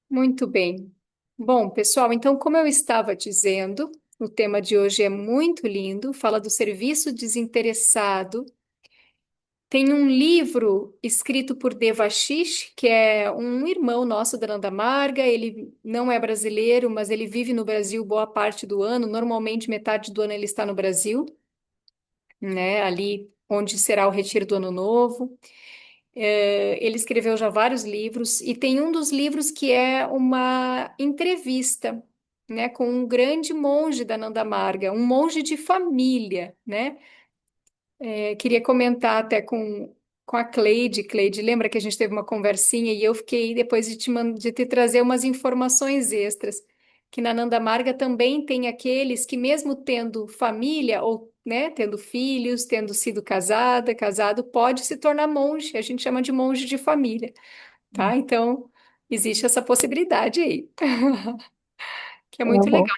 Muito bem. Bom, pessoal, então, como eu estava dizendo, o tema de hoje é muito lindo, fala do serviço desinteressado. Tem um livro escrito por Devashish, que é um irmão nosso da Nanda Marga. Ele não é brasileiro, mas ele vive no Brasil boa parte do ano. Normalmente, metade do ano ele está no Brasil, né? Ali onde será o Retiro do Ano Novo. Ele escreveu já vários livros e tem um dos livros que é uma entrevista, né, com um grande monge da Nanda Marga, um monge de família, né? Queria comentar até com a Cleide. Cleide, lembra que a gente teve uma conversinha e eu fiquei depois de te trazer umas informações extras, que na Nanda Marga também tem aqueles que mesmo tendo família ou, né, tendo filhos, tendo sido casado, pode se tornar monge. A gente chama de monge de família, tá? Então, existe essa possibilidade aí, que é Tá muito bom. legal.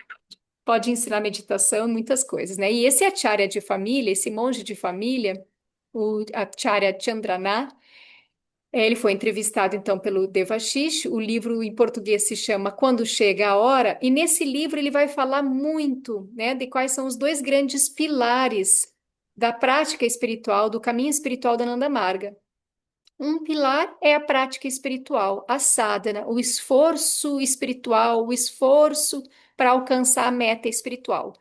Pode ensinar meditação, muitas coisas, né? E esse acharya de família, esse monge de família, o Acharya Chandrana, ele foi entrevistado então pelo Devashish. O livro em português se chama Quando Chega a Hora, e nesse livro ele vai falar muito, né, de quais são os dois grandes pilares da prática espiritual, do caminho espiritual da Nanda Marga. Um pilar é a prática espiritual, a sadhana, o esforço espiritual, o esforço para alcançar a meta espiritual.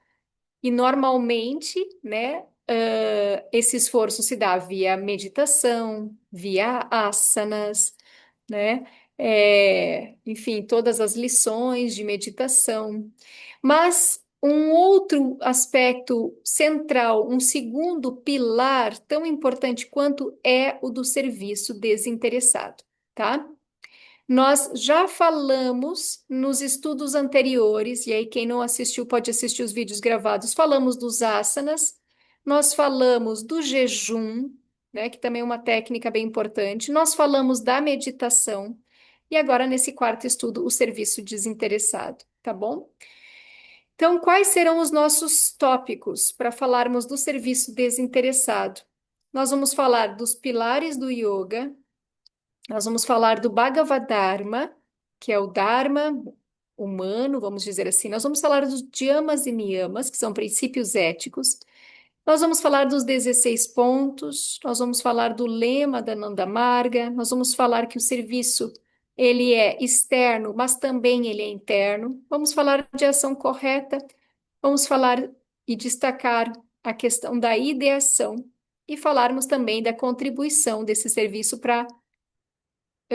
E normalmente, né, esse esforço se dá via meditação, via asanas, né? Enfim, todas as lições de meditação. Mas um outro aspecto central, um segundo pilar tão importante quanto é o do serviço desinteressado, tá? Nós já falamos nos estudos anteriores, e aí quem não assistiu pode assistir os vídeos gravados. Falamos dos asanas, nós falamos do jejum, né, que também é uma técnica bem importante. Nós falamos da meditação e agora nesse quarto estudo, o serviço desinteressado, tá bom? Então, quais serão os nossos tópicos para falarmos do serviço desinteressado? Nós vamos falar dos pilares do yoga, nós vamos falar do Bhagavadharma, que é o Dharma humano, vamos dizer assim. Nós vamos falar dos Yamas e Niyamas, que são princípios éticos. Nós vamos falar dos 16 pontos, nós vamos falar do lema da Nanda Marga, nós vamos falar que o serviço ele é externo, mas também ele é interno. Vamos falar de ação correta, vamos falar e destacar a questão da ideação e falarmos também da contribuição desse serviço para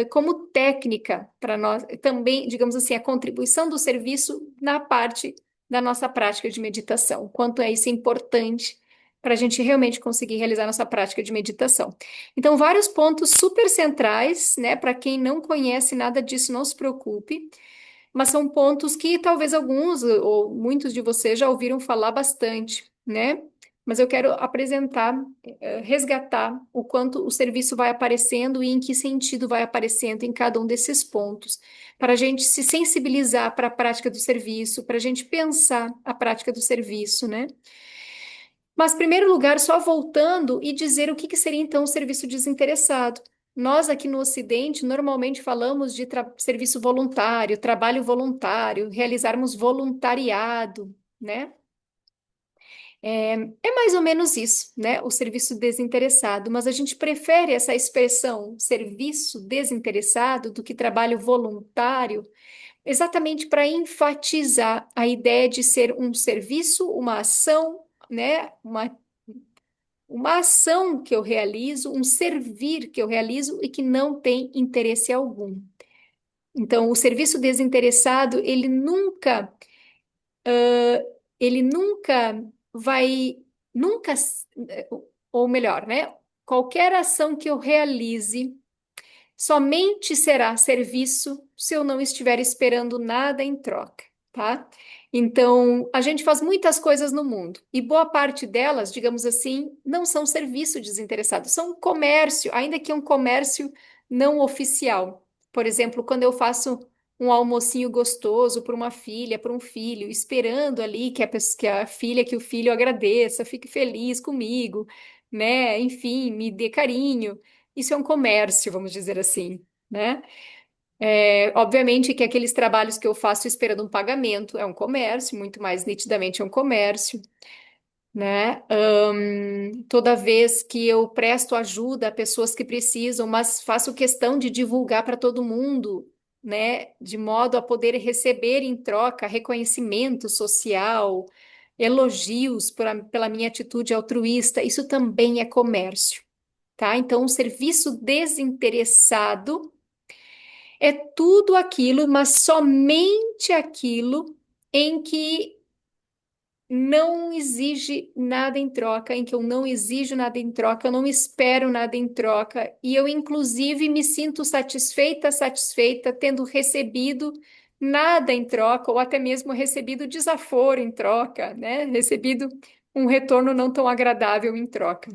como técnica para nós, também, digamos assim, a contribuição do serviço na parte da nossa prática de meditação, quanto é isso importante para a gente realmente conseguir realizar nossa prática de meditação. Então, vários pontos super centrais, né? Para quem não conhece nada disso, não se preocupe, mas são pontos que talvez alguns ou muitos de vocês já ouviram falar bastante, né? Mas eu quero apresentar, resgatar o quanto o serviço vai aparecendo e em que sentido vai aparecendo em cada um desses pontos, para a gente se sensibilizar para a prática do serviço, para a gente pensar a prática do serviço, né? Mas, em primeiro lugar, só voltando e dizer o que que seria então o serviço desinteressado. Nós aqui no Ocidente normalmente falamos de serviço voluntário, trabalho voluntário, realizarmos voluntariado, né? É mais ou menos isso, né? O serviço desinteressado, mas a gente prefere essa expressão serviço desinteressado do que trabalho voluntário, exatamente para enfatizar a ideia de ser um serviço, uma ação, né? Uma ação que eu realizo, um servir que eu realizo e que não tem interesse algum. Então, o serviço desinteressado, ele nunca vai, nunca, ou melhor, né? Qualquer ação que eu realize somente será serviço se eu não estiver esperando nada em troca, tá? Então, a gente faz muitas coisas no mundo e boa parte delas, digamos assim, não são serviço desinteressado, são comércio, ainda que um comércio não oficial. Por exemplo, quando eu faço um almocinho gostoso para uma filha, para um filho, esperando ali que a filha, que o filho agradeça, fique feliz comigo, né? Enfim, me dê carinho. isso é um comércio, vamos dizer assim, né? Obviamente que aqueles trabalhos que eu faço esperando um pagamento é um comércio, muito mais nitidamente é um comércio, né? Toda vez que eu presto ajuda a pessoas que precisam, mas faço questão de divulgar para todo mundo, né? De modo a poder receber em troca reconhecimento social, elogios pela minha atitude altruísta, isso também é comércio, tá? Então, um serviço desinteressado é tudo aquilo, mas somente aquilo em que não exige nada em troca, em que eu não exijo nada em troca, eu não espero nada em troca, e eu, inclusive, me sinto satisfeita, tendo recebido nada em troca, ou até mesmo recebido desaforo em troca, né? Recebido um retorno não tão agradável em troca,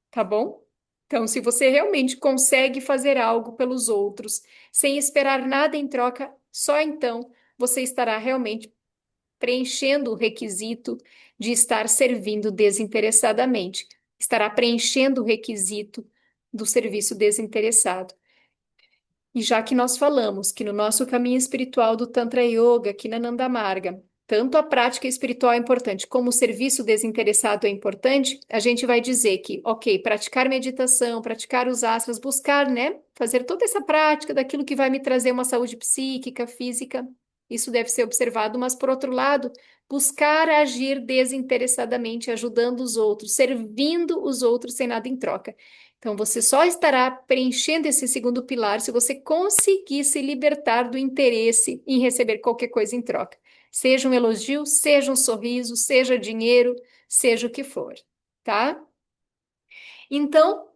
tá bom? Então, se você realmente consegue fazer algo pelos outros sem esperar nada em troca, só então você estará realmente preenchendo o requisito de estar servindo desinteressadamente, estará preenchendo o requisito do serviço desinteressado. E já que nós falamos que no nosso caminho espiritual do Tantra Yoga, aqui na Nanda Marga, tanto a prática espiritual é importante como o serviço desinteressado é importante, a gente vai dizer que, ok, praticar meditação, praticar os asanas, buscar, né, fazer toda essa prática daquilo que vai me trazer uma saúde psíquica, física, isso deve ser observado, mas por outro lado, buscar agir desinteressadamente, ajudando os outros, servindo os outros sem nada em troca. Então, você só estará preenchendo esse segundo pilar se você conseguir se libertar do interesse em receber qualquer coisa em troca. Seja um elogio, seja um sorriso, seja dinheiro, seja o que for, tá? Então,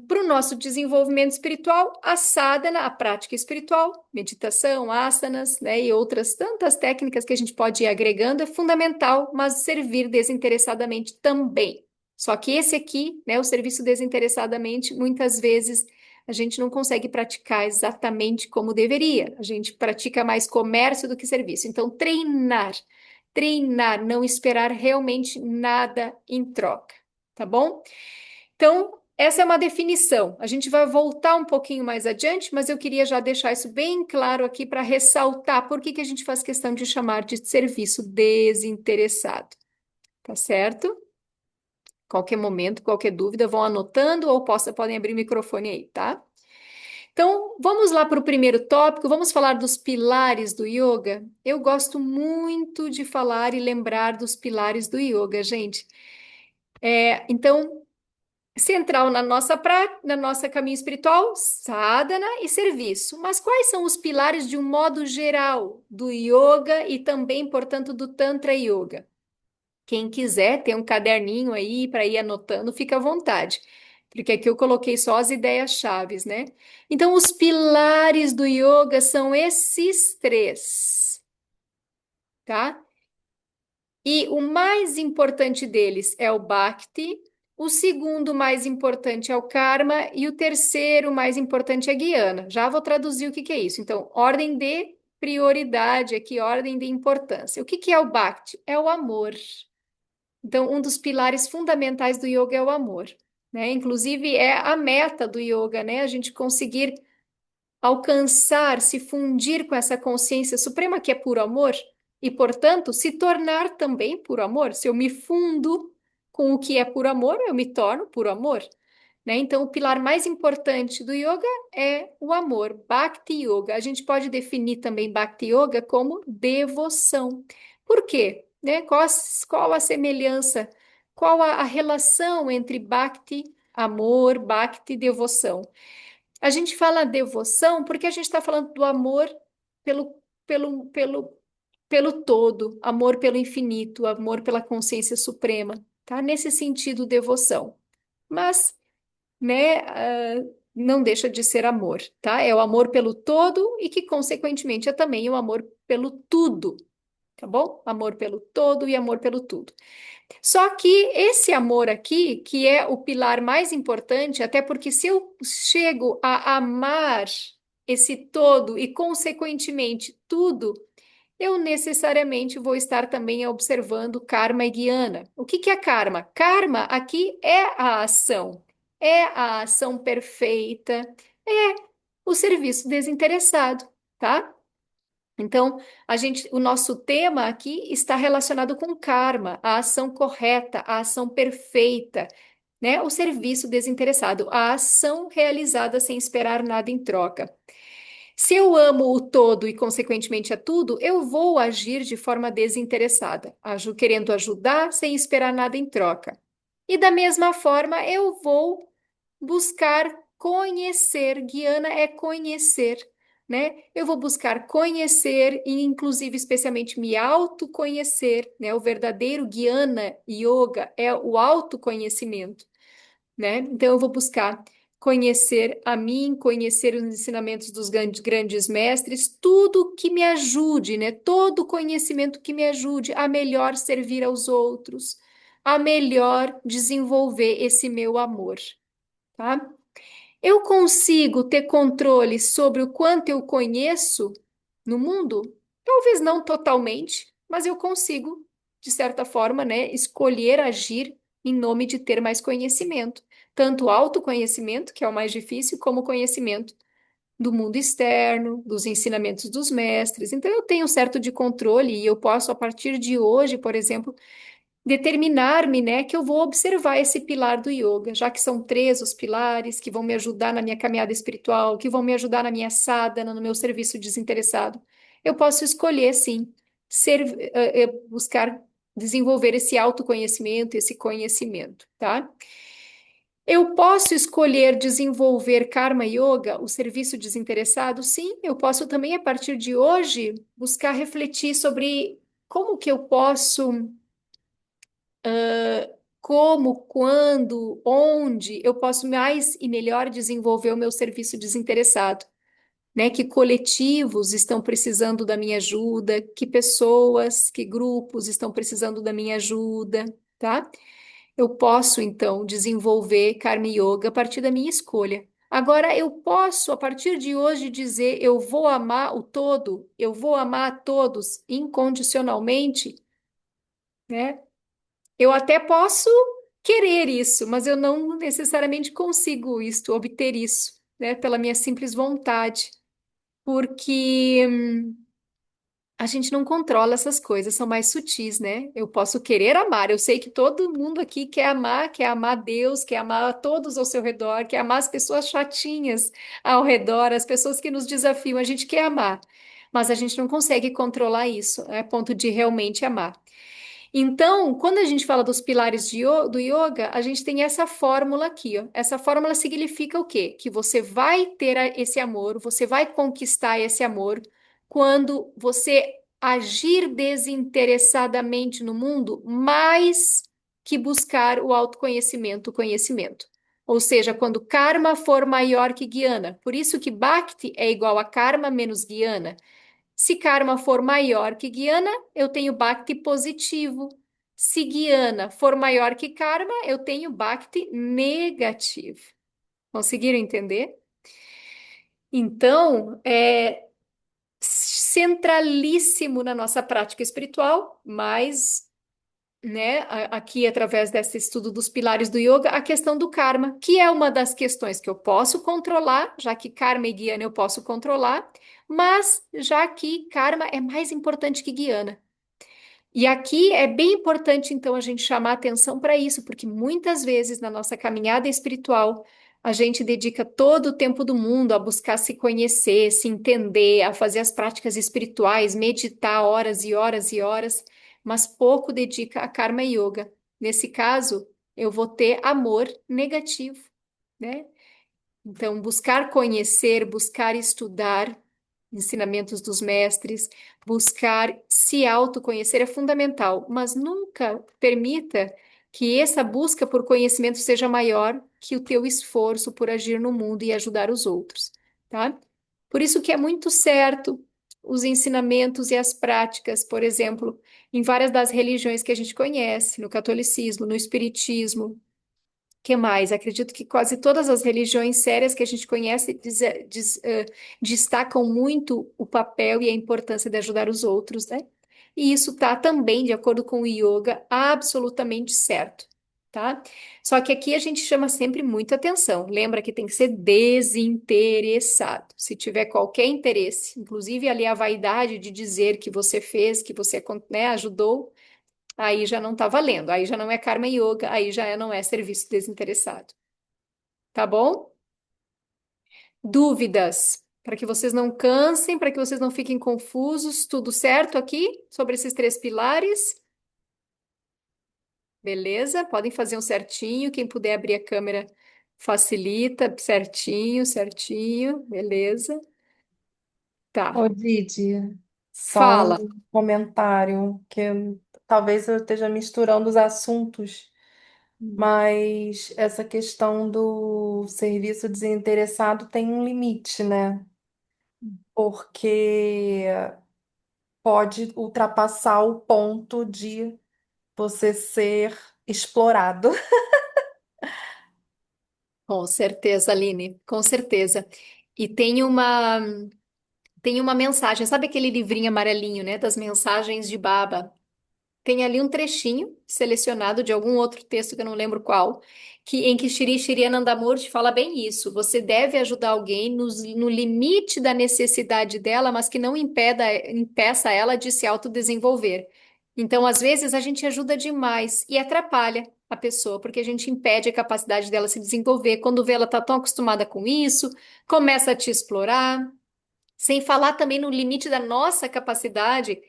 para o nosso desenvolvimento espiritual, a sadhana, a prática espiritual, meditação, asanas, né, e outras tantas técnicas que a gente pode ir agregando é fundamental, mas servir desinteressadamente também. Só que esse aqui, né, o serviço desinteressadamente, muitas vezes a gente não consegue praticar exatamente como deveria. A gente pratica mais comércio do que serviço. Então, treinar, não esperar realmente nada em troca, tá bom? Então, essa é uma definição. A gente vai voltar um pouquinho mais adiante, mas eu queria já deixar isso bem claro aqui para ressaltar por que que a gente faz questão de chamar de serviço desinteressado. Tá certo? Qualquer momento, qualquer dúvida, vão anotando ou podem abrir o microfone aí, tá? Então, vamos lá para o primeiro tópico, vamos falar dos pilares do yoga. Eu gosto muito de falar e lembrar dos pilares do yoga, gente. Então, central na nossa caminho espiritual, sadhana e serviço. Mas quais são os pilares de um modo geral do yoga e também, portanto, do Tantra Yoga? Quem quiser ter um caderninho aí para ir anotando, fica à vontade, porque aqui eu coloquei só as ideias chaves, né? Então, os pilares do yoga são esses três, tá? E o mais importante deles é o Bhakti, o segundo mais importante é o Karma e o terceiro mais importante é a Guiana. Já vou traduzir o que que é isso. Então, ordem de prioridade aqui, ordem de importância. O que que é o Bhakti? É o amor. Então, um dos pilares fundamentais do yoga é o amor, né? Inclusive, é a meta do yoga, né? A gente conseguir alcançar, se fundir com essa consciência suprema que é puro amor e, portanto, se tornar também puro amor. Se eu me fundo com o que é puro amor, eu me torno puro amor, né? Então, o pilar mais importante do yoga é o amor, Bhakti Yoga. A gente pode definir também Bhakti Yoga como devoção. Por quê? Né? Qual a semelhança, qual a relação entre Bhakti, amor, Bhakti, devoção? A gente fala devoção porque a gente está falando do amor pelo, pelo, pelo, pelo todo, amor pelo infinito, amor pela consciência suprema, tá? Nesse sentido, devoção. Mas, né, não deixa de ser amor, tá? É o amor pelo todo e que, consequentemente, é também o amor pelo tudo, tá bom? Amor pelo todo e amor pelo tudo. Só que esse amor aqui, que é o pilar mais importante, até porque se eu chego a amar esse todo e, consequentemente, tudo, eu necessariamente vou estar também observando karma e guiana. O que que é karma? Karma aqui é a ação. é a ação perfeita, é o serviço desinteressado, tá? Então, o nosso tema aqui está relacionado com karma, a ação correta, a ação perfeita, né? O serviço desinteressado, a ação realizada sem esperar nada em troca. Se eu amo o todo e, consequentemente, a tudo, eu vou agir de forma desinteressada, querendo ajudar sem esperar nada em troca. E da mesma forma, eu vou buscar conhecer. Guiana é conhecer, né? Eu vou buscar conhecer e, inclusive, especialmente me autoconhecer, né? O verdadeiro Guiana Yoga é o autoconhecimento, né? Então, eu vou buscar conhecer a mim, conhecer os ensinamentos dos grandes mestres, tudo que me ajude, né? Todo conhecimento que me ajude a melhor servir aos outros, a melhor desenvolver esse meu amor, tá? Eu consigo ter controle sobre o quanto eu conheço no mundo? Talvez não totalmente, mas eu consigo, de certa forma, né, escolher agir em nome de ter mais conhecimento. Tanto autoconhecimento, que é o mais difícil, como conhecimento do mundo externo, dos ensinamentos dos mestres. Então, eu tenho um certo de controle e eu posso, a partir de hoje, por exemplo, determinar-me, né, que eu vou observar esse pilar do yoga, já que são três os pilares que vão me ajudar na minha caminhada espiritual, que vão me ajudar na minha sadhana, no meu serviço desinteressado. Eu posso escolher, sim, buscar desenvolver esse autoconhecimento, esse conhecimento, tá? Eu posso escolher desenvolver Karma Yoga, o serviço desinteressado? Sim, eu posso também, a partir de hoje, buscar refletir sobre como que eu posso como, quando, onde eu posso mais e melhor desenvolver o meu serviço desinteressado, né? Que coletivos estão precisando da minha ajuda, que pessoas, que grupos estão precisando da minha ajuda, tá? Eu posso, então, desenvolver Karma Yoga a partir da minha escolha. Agora, eu posso, a partir de hoje, dizer: eu vou amar o todo, eu vou amar a todos incondicionalmente, né? Eu até posso querer isso, mas eu não necessariamente consigo isto, obter isso, né, pela minha simples vontade, porque a gente não controla essas coisas, são mais sutis, né? Eu posso querer amar, eu sei que todo mundo aqui quer amar Deus, quer amar todos ao seu redor, quer amar as pessoas chatinhas ao redor, as pessoas que nos desafiam, a gente quer amar, mas a gente não consegue controlar isso, a ponto de realmente amar. Então, quando a gente fala dos pilares do yoga, a gente tem essa fórmula aqui, ó. Essa fórmula significa o quê? Que você vai ter esse amor, você vai conquistar esse amor quando você agir desinteressadamente no mundo, mais que buscar o autoconhecimento, o conhecimento. Ou seja, quando karma for maior que guiana. Por isso que bhakti é igual a karma menos guiana. Se karma for maior que guiana, eu tenho bhakti positivo. Se guiana for maior que karma, eu tenho bhakti negativo. Conseguiram entender? Então, é centralíssimo na nossa prática espiritual, mas, né, aqui através desse estudo dos pilares do yoga, a questão do karma, que é uma das questões que eu posso controlar, já que karma e guiana eu posso controlar, mas já que karma é mais importante que guiana. E aqui é bem importante, então, a gente chamar atenção para isso, porque muitas vezes na nossa caminhada espiritual, a gente dedica todo o tempo do mundo a buscar se conhecer, se entender, a fazer as práticas espirituais, meditar horas e horas e horas, mas pouco dedica a Karma Yoga. Nesse caso, eu vou ter amor negativo, né? Então, buscar conhecer, buscar estudar ensinamentos dos mestres, buscar se autoconhecer é fundamental, mas nunca permita que essa busca por conhecimento seja maior que o teu esforço por agir no mundo e ajudar os outros, tá? Por isso que é muito certo os ensinamentos e as práticas, por exemplo, em várias das religiões que a gente conhece, no catolicismo, no espiritismo, que mais? Acredito que quase todas as religiões sérias que a gente conhece destacam muito o papel e a importância de ajudar os outros, né? E isso está também, de acordo com o yoga, absolutamente certo. tá? Só que aqui a gente chama sempre muita atenção. Lembra que tem que ser desinteressado. Se tiver qualquer interesse, inclusive ali a vaidade de dizer que você fez, que você, né, ajudou, aí já não tá valendo. Aí já não é karma yoga, aí já não é serviço desinteressado. Tá bom? Dúvidas? Para que vocês não cansem, para que vocês não fiquem confusos, tudo certo aqui sobre esses três pilares? Beleza? Podem fazer um certinho. Quem puder abrir a câmera facilita. Certinho, certinho. Beleza? Ô, Tá. Didi, só Fala. um comentário, talvez eu esteja misturando os assuntos, Hum. mas essa questão do serviço desinteressado tem um limite, né? Porque pode ultrapassar o ponto de você ser explorado. Com certeza, Aline. Com certeza. E tem uma mensagem. Sabe aquele livrinho amarelinho, né? Das mensagens de Baba? Tem ali um trechinho selecionado de algum outro texto que eu não lembro qual, em que Shri Anandamurti fala bem isso. Você deve ajudar alguém no limite da necessidade dela, mas que não impeça ela de se autodesenvolver. Então, às vezes, a gente ajuda demais e atrapalha a pessoa, porque a gente impede a capacidade dela se desenvolver. Quando vê ela está tão acostumada com isso, começa a te explorar. Sem falar também no limite da nossa capacidade.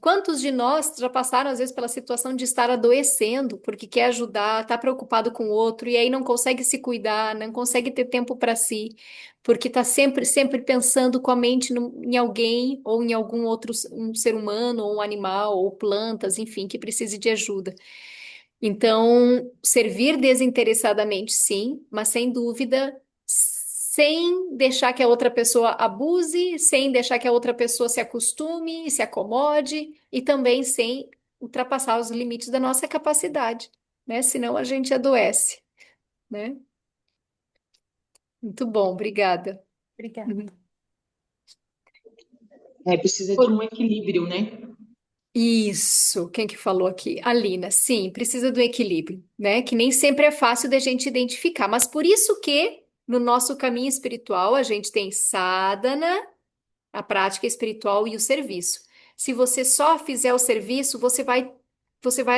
Quantos de nós já passaram, às vezes, pela situação de estar adoecendo, porque quer ajudar, está preocupado com o outro, e aí não consegue se cuidar, não consegue ter tempo para si, porque está sempre, sempre pensando com a mente em alguém, ou em algum outro um ser humano, ou um animal, ou plantas, enfim, que precise de ajuda. Então, servir desinteressadamente, sim, mas sem dúvida, sem deixar que a outra pessoa abuse, sem deixar que a outra pessoa se acostume, se acomode e também sem ultrapassar os limites da nossa capacidade, né? Senão a gente adoece, né? Muito bom, obrigada. Obrigada. Uhum. É, precisa de um equilíbrio, né? Isso, quem que falou aqui? A Lina, sim, precisa do equilíbrio, né? Que nem sempre é fácil da gente identificar, mas por isso que no nosso caminho espiritual a gente tem sadhana, a prática espiritual e o serviço. Se você só fizer o serviço, você vai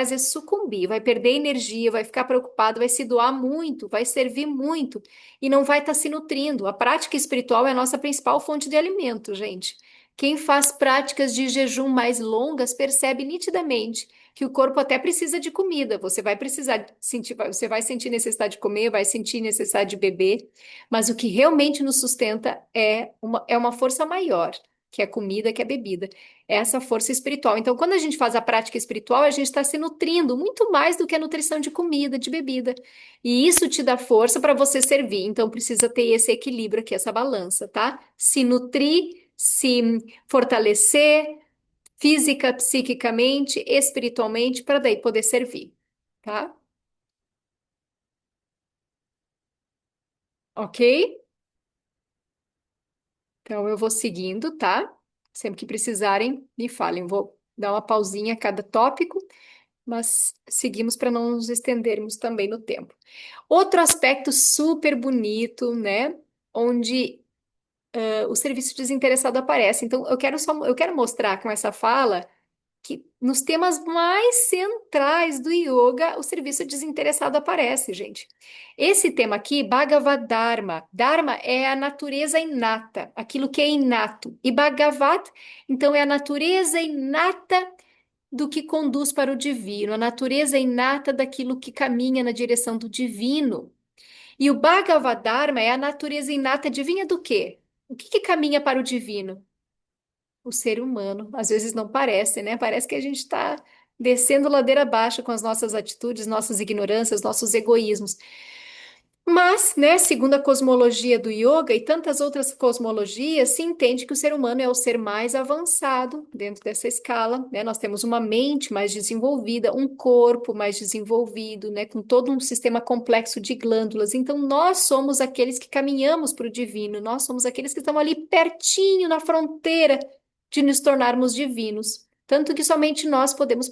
às vezes sucumbir, vai perder energia, vai ficar preocupado, vai se doar muito, vai servir muito e não vai estar se nutrindo. A prática espiritual é a nossa principal fonte de alimento, gente. Quem faz práticas de jejum mais longas percebe nitidamente que o corpo até precisa de comida. Você vai precisar sentir, você vai sentir necessidade de comer, vai sentir necessidade de beber, mas o que realmente nos sustenta é uma força maior, que é a comida, que é a bebida. É essa força espiritual. Então, quando a gente faz a prática espiritual, a gente está se nutrindo muito mais do que a nutrição de comida, de bebida. E isso te dá força para você servir. Então, precisa ter esse equilíbrio aqui, essa balança, tá? Se nutrir, se fortalecer física, psiquicamente, espiritualmente, para daí poder servir, tá? Ok? Então, eu vou seguindo, tá? Sempre que precisarem, me falem. Vou dar uma pausinha a cada tópico, mas seguimos para não nos estendermos também no tempo. Outro aspecto super bonito, né? Onde o serviço desinteressado aparece. Então, eu quero mostrar com essa fala que nos temas mais centrais do yoga, o serviço desinteressado aparece, gente. Esse tema aqui, Bhagavad Dharma. Dharma é a natureza inata, aquilo que é inato. E Bhagavat, então, é a natureza inata do que conduz para o divino, a natureza inata daquilo que caminha na direção do divino. E o Bhagavad Dharma é a natureza inata, adivinha do quê? O que que caminha para o divino? O ser humano. Às vezes não parece, né? Parece que a gente está descendo ladeira abaixo com as nossas atitudes, nossas ignorâncias, nossos egoísmos. Mas, né, segundo a cosmologia do yoga e tantas outras cosmologias, se entende que o ser humano é o ser mais avançado dentro dessa escala, né? Nós temos uma mente mais desenvolvida, um corpo mais desenvolvido, né, com todo um sistema complexo de glândulas. Então, nós somos aqueles que caminhamos para o divino, nós somos aqueles que estamos ali pertinho, na fronteira de nos tornarmos divinos. Tanto que somente nós podemos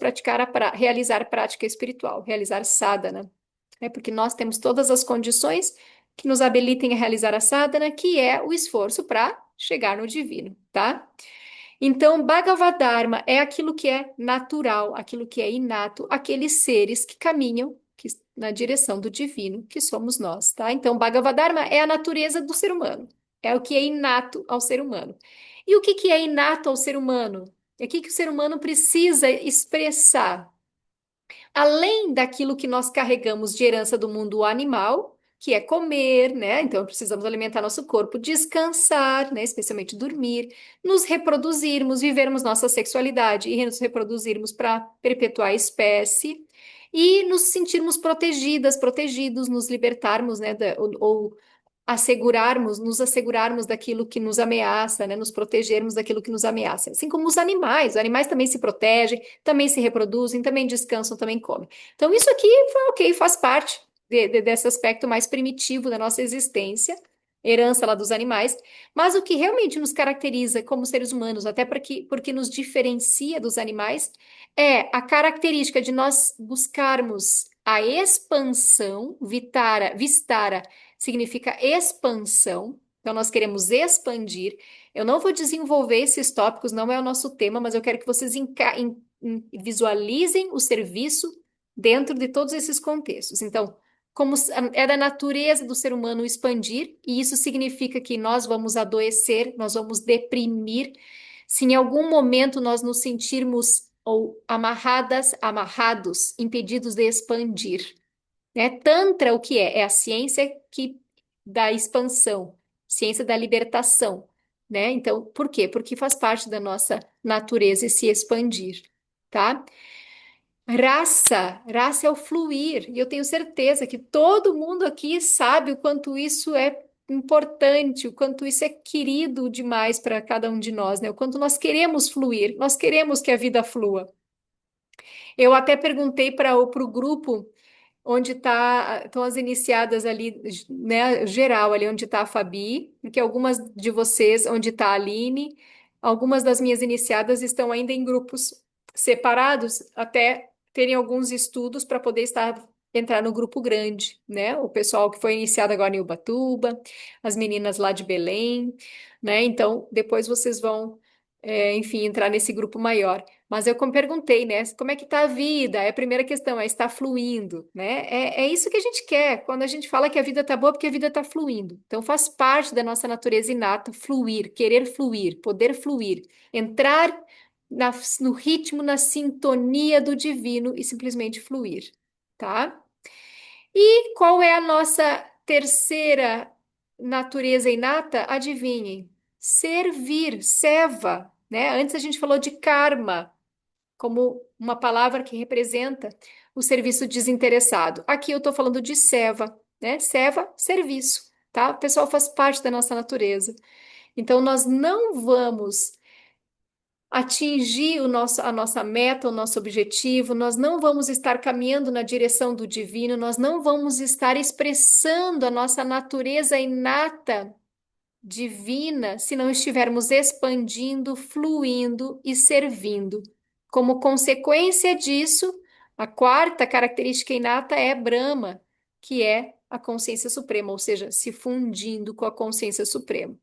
realizar prática espiritual, realizar sadhana. É porque nós temos todas as condições que nos habilitem a realizar a sadhana, que é o esforço para chegar no divino, tá? Então, Bhagavad Dharma é aquilo que é natural, aquilo que é inato, aqueles seres que caminham na direção do divino, que somos nós, tá? Então, Bhagavad Dharma é a natureza do ser humano, é o que é inato ao ser humano. E o que que é inato ao ser humano? É o que que o ser humano precisa expressar? Além daquilo que nós carregamos de herança do mundo animal, que é comer, né? Então precisamos alimentar nosso corpo, descansar, né? Especialmente dormir, nos reproduzirmos, vivermos nossa sexualidade e nos reproduzirmos para perpetuar a espécie e nos sentirmos protegidas, protegidos, nos libertarmos, né? Ou nos assegurarmos daquilo que nos ameaça, né? Nos protegermos daquilo que nos ameaça. Assim como os animais também se protegem, também se reproduzem, também descansam, também comem. Então, isso aqui, ok, faz parte desse aspecto mais primitivo da nossa existência, herança lá dos animais, mas o que realmente nos caracteriza como seres humanos, até porque nos diferencia dos animais, é a característica de nós buscarmos a expansão, vistara, significa expansão. Então, nós queremos expandir. Eu não vou desenvolver esses tópicos, não é o nosso tema, mas eu quero que vocês visualizem o serviço dentro de todos esses contextos. Então, é da natureza do ser humano expandir, e isso significa que nós vamos adoecer, nós vamos deprimir, se em algum momento nós nos sentirmos ou amarrados, impedidos de expandir, né? Tantra, o que é? É a ciência da expansão, ciência da libertação, né? Então, por quê? Porque faz parte da nossa natureza se expandir, tá? Raça é o fluir, e eu tenho certeza que todo mundo aqui sabe o quanto isso é importante, o quanto isso é querido demais para cada um de nós, né? O quanto nós queremos fluir, nós queremos que a vida flua. Eu até perguntei para o grupo onde estão as iniciadas ali, né, geral, ali onde está a Fabi, porque algumas de vocês, onde está a Aline, algumas das minhas iniciadas estão ainda em grupos separados, até terem alguns estudos para poder entrar no grupo grande, né? O pessoal que foi iniciado agora em Ubatuba, as meninas lá de Belém, né? Então, depois vocês vão, enfim, entrar nesse grupo maior. Mas eu como perguntei, né? Como é que está a vida? É a primeira questão, é está fluindo, né? É isso que a gente quer. Quando a gente fala que a vida está boa, porque a vida está fluindo. Então faz parte da nossa natureza inata fluir, querer fluir, poder fluir, entrar no ritmo, na sintonia do divino e simplesmente fluir, tá? E qual é a nossa terceira natureza inata? Adivinhem. Servir, seva, né? Antes a gente falou de karma como uma palavra que representa o serviço desinteressado. Aqui eu estou falando de seva, né? Seva, serviço, tá? O pessoal faz parte da nossa natureza. Então, nós não vamos atingir a nossa meta, o nosso objetivo, nós não vamos estar caminhando na direção do divino, nós não vamos estar expressando a nossa natureza inata divina se não estivermos expandindo, fluindo e servindo. Como consequência disso, a quarta característica inata é Brahma, que é a consciência suprema, ou seja, se fundindo com a consciência suprema.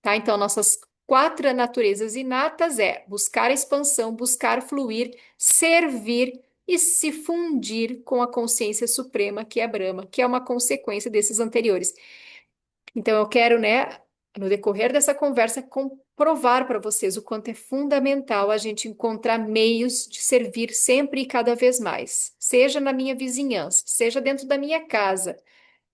Tá? Então, nossas quatro naturezas inatas é buscar expansão, buscar fluir, servir e se fundir com a consciência suprema, que é Brahma, que é uma consequência desses anteriores. Então, eu quero, né, no decorrer dessa conversa, comprovar para vocês o quanto é fundamental a gente encontrar meios de servir sempre e cada vez mais, seja na minha vizinhança, seja dentro da minha casa,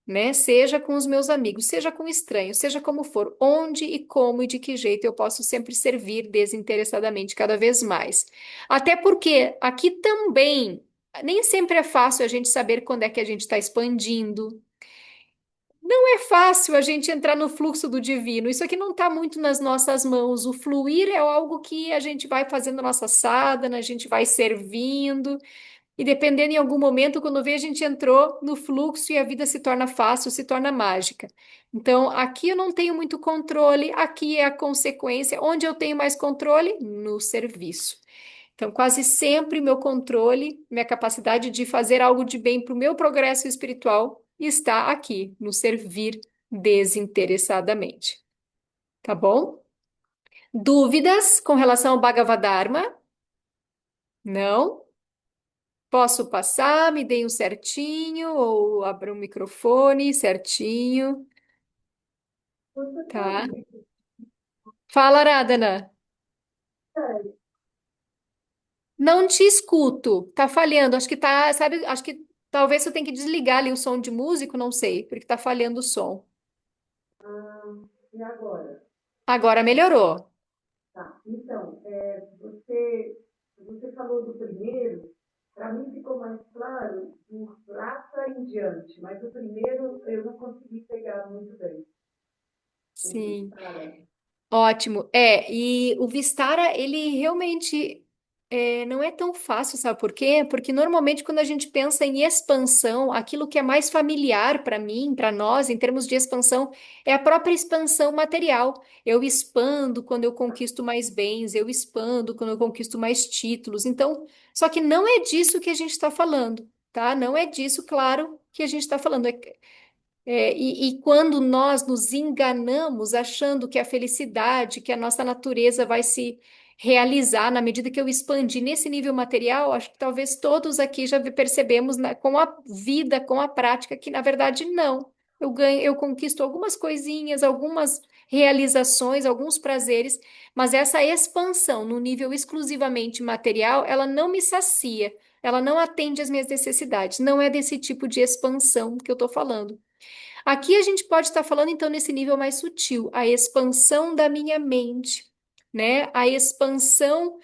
né, seja com os meus amigos, seja com estranhos, seja como for, onde e como e de que jeito eu posso sempre servir desinteressadamente cada vez mais. Até porque aqui também nem sempre é fácil a gente saber quando é que a gente está expandindo. Não é fácil a gente entrar no fluxo do divino. Isso aqui não está muito nas nossas mãos. O fluir é algo que a gente vai fazendo a nossa sadhana, a gente vai servindo, e dependendo em algum momento, quando vê, a gente entrou no fluxo e a vida se torna fácil, se torna mágica. Então, aqui eu não tenho muito controle, aqui é a consequência. Onde eu tenho mais controle? No serviço. Então, quase sempre meu controle, minha capacidade de fazer algo de bem para o meu progresso espiritual está aqui, no servir desinteressadamente. Tá bom? Dúvidas com relação ao Bhagavad Dharma? Não? Posso passar? Me deem um certinho ou abra o microfone certinho, tá? Fala, Aradhana. Não te escuto. Tá falhando. Acho que tá, sabe? Acho que talvez eu tenha que desligar ali o som de músico, não sei, porque tá falhando o som. E agora? Agora melhorou. Tá. Então, você falou do primeiro, para mim ficou mais claro do Rasa em diante, mas o primeiro eu não consegui pegar muito bem. O Sim. Vistara. Ótimo. E o Vistara, ele realmente não é tão fácil, sabe por quê? Porque normalmente quando a gente pensa em expansão, aquilo que é mais familiar para mim, para nós, em termos de expansão, é a própria expansão material. Eu expando quando eu conquisto mais bens, eu expando quando eu conquisto mais títulos. Então, só que não é disso que a gente está falando, tá? Não é disso, claro, que a gente está falando. E quando nós nos enganamos achando que a felicidade, que a nossa natureza vai se realizar na medida que eu expandir nesse nível material, acho que talvez todos aqui já percebemos com a vida, com a prática, que na verdade não. Eu ganho, eu conquisto algumas coisinhas, algumas realizações, alguns prazeres, mas essa expansão no nível exclusivamente material, ela não me sacia, ela não atende às minhas necessidades. Não é desse tipo de expansão que eu estou falando. Aqui a gente pode estar falando, então, nesse nível mais sutil, a expansão da minha mente, né? A expansão,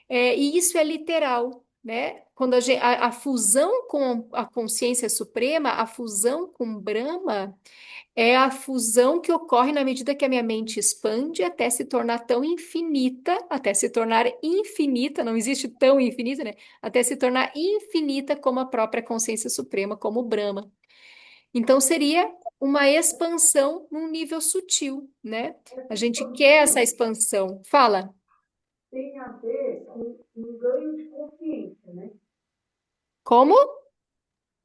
e isso é literal, né? Quando a fusão com a consciência suprema, a fusão com Brahma, é a fusão que ocorre na medida que a minha mente expande até se tornar tão infinita, até se tornar infinita, não existe tão infinita, né? Até se tornar infinita como a própria consciência suprema, como Brahma. Então, seria uma expansão num nível sutil, né? A Essa gente quer essa expansão expansão. Fala, tem a ver com um ganho de consciência, né? como?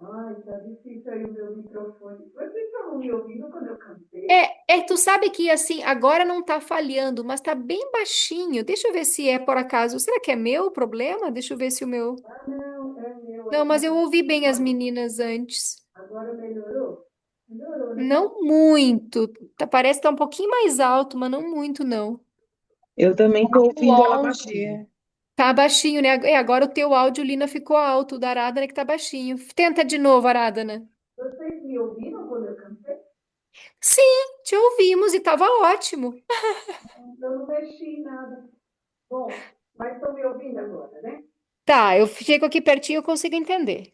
Ai, tá difícil aí o meu microfone. Vocês estavam me ouvindo quando eu cantei? Tu sabe que assim, agora não tá falhando, mas tá bem baixinho. Deixa eu ver se é por acaso. Será que é meu o problema? Deixa eu ver se o meu. Ah, não, é meu, é Não, que mas eu ouvi bem as agora, meninas antes. agora melhorou? Melhorou, né? Não muito. Parece que tá um pouquinho mais alto, mas não muito, não. Eu também tô Muito ouvindo ela baixinho. longe. Tá baixinho, né? Agora o teu áudio, Lina, ficou alto. O da Aradana que tá baixinho. Tenta de novo, Aradana. Vocês me ouviram quando eu cantei? Sim, te ouvimos e estava ótimo. Eu não mexi em nada. Bom, mas estão me ouvindo agora, né? Tá, eu chego aqui pertinho, eu consigo entender.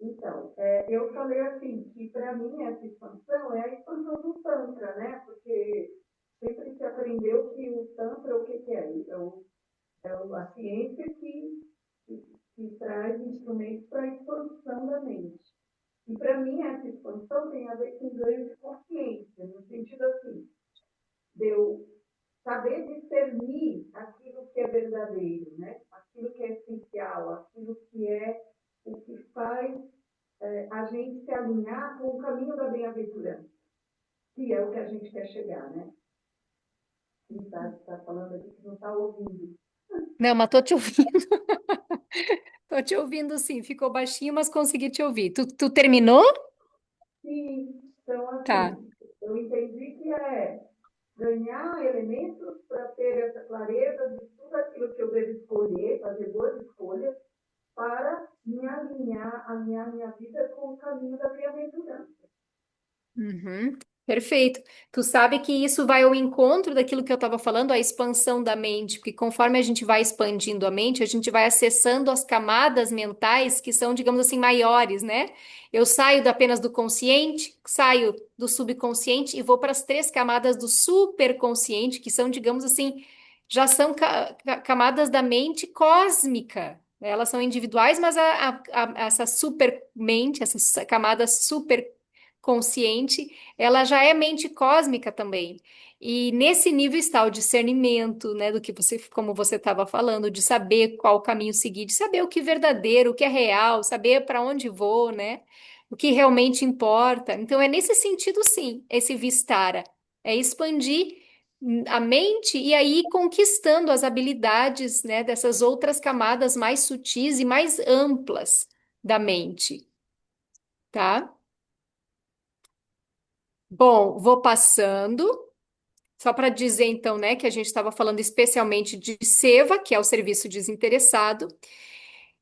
Então, eu falei assim, que para mim essa expansão é a expansão do Tantra, né? Porque sempre se aprendeu que o Tantra, o que que é? A ciência que traz instrumentos para a expansão da mente. E para mim essa expansão tem a ver com ganho de consciência, no sentido assim, de eu saber discernir aquilo que é verdadeiro, né? Aquilo que é essencial, aquilo que é o que faz a gente se alinhar com o caminho da bem-aventurança, que é o que a gente quer chegar, né? Quem sabe está falando aqui que não está ouvindo. Não, mas tô te ouvindo. Tô te ouvindo sim. Ficou baixinho, mas consegui te ouvir. Tu terminou? Sim, então Tá. assim, eu entendi que é ganhar elementos para ter essa clareza de tudo aquilo que eu devo escolher, fazer boas escolhas, para me alinhar minha vida com o caminho da bem-aventurança. Uhum. Perfeito. Tu sabe que isso vai ao encontro daquilo que eu estava falando, a expansão da mente, porque conforme a gente vai expandindo a mente, a gente vai acessando as camadas mentais que são, digamos assim, maiores, né? Eu saio apenas do consciente, saio do subconsciente e vou para as três camadas do superconsciente, que são, digamos assim, já são camadas da mente cósmica. Elas são individuais, mas essa supermente, essa camada super consciente, ela já é mente cósmica também. E nesse nível está o discernimento, né, do que você, como você estava falando, de saber qual caminho seguir, de saber o que é verdadeiro, o que é real, saber para onde vou, né, o que realmente importa. Então é nesse sentido, sim, esse Vistara, é expandir a mente e aí ir conquistando as habilidades, né, dessas outras camadas mais sutis e mais amplas da mente, tá? Bom, vou passando, só para dizer então, né, que a gente estava falando especialmente de Seva, que é o serviço desinteressado.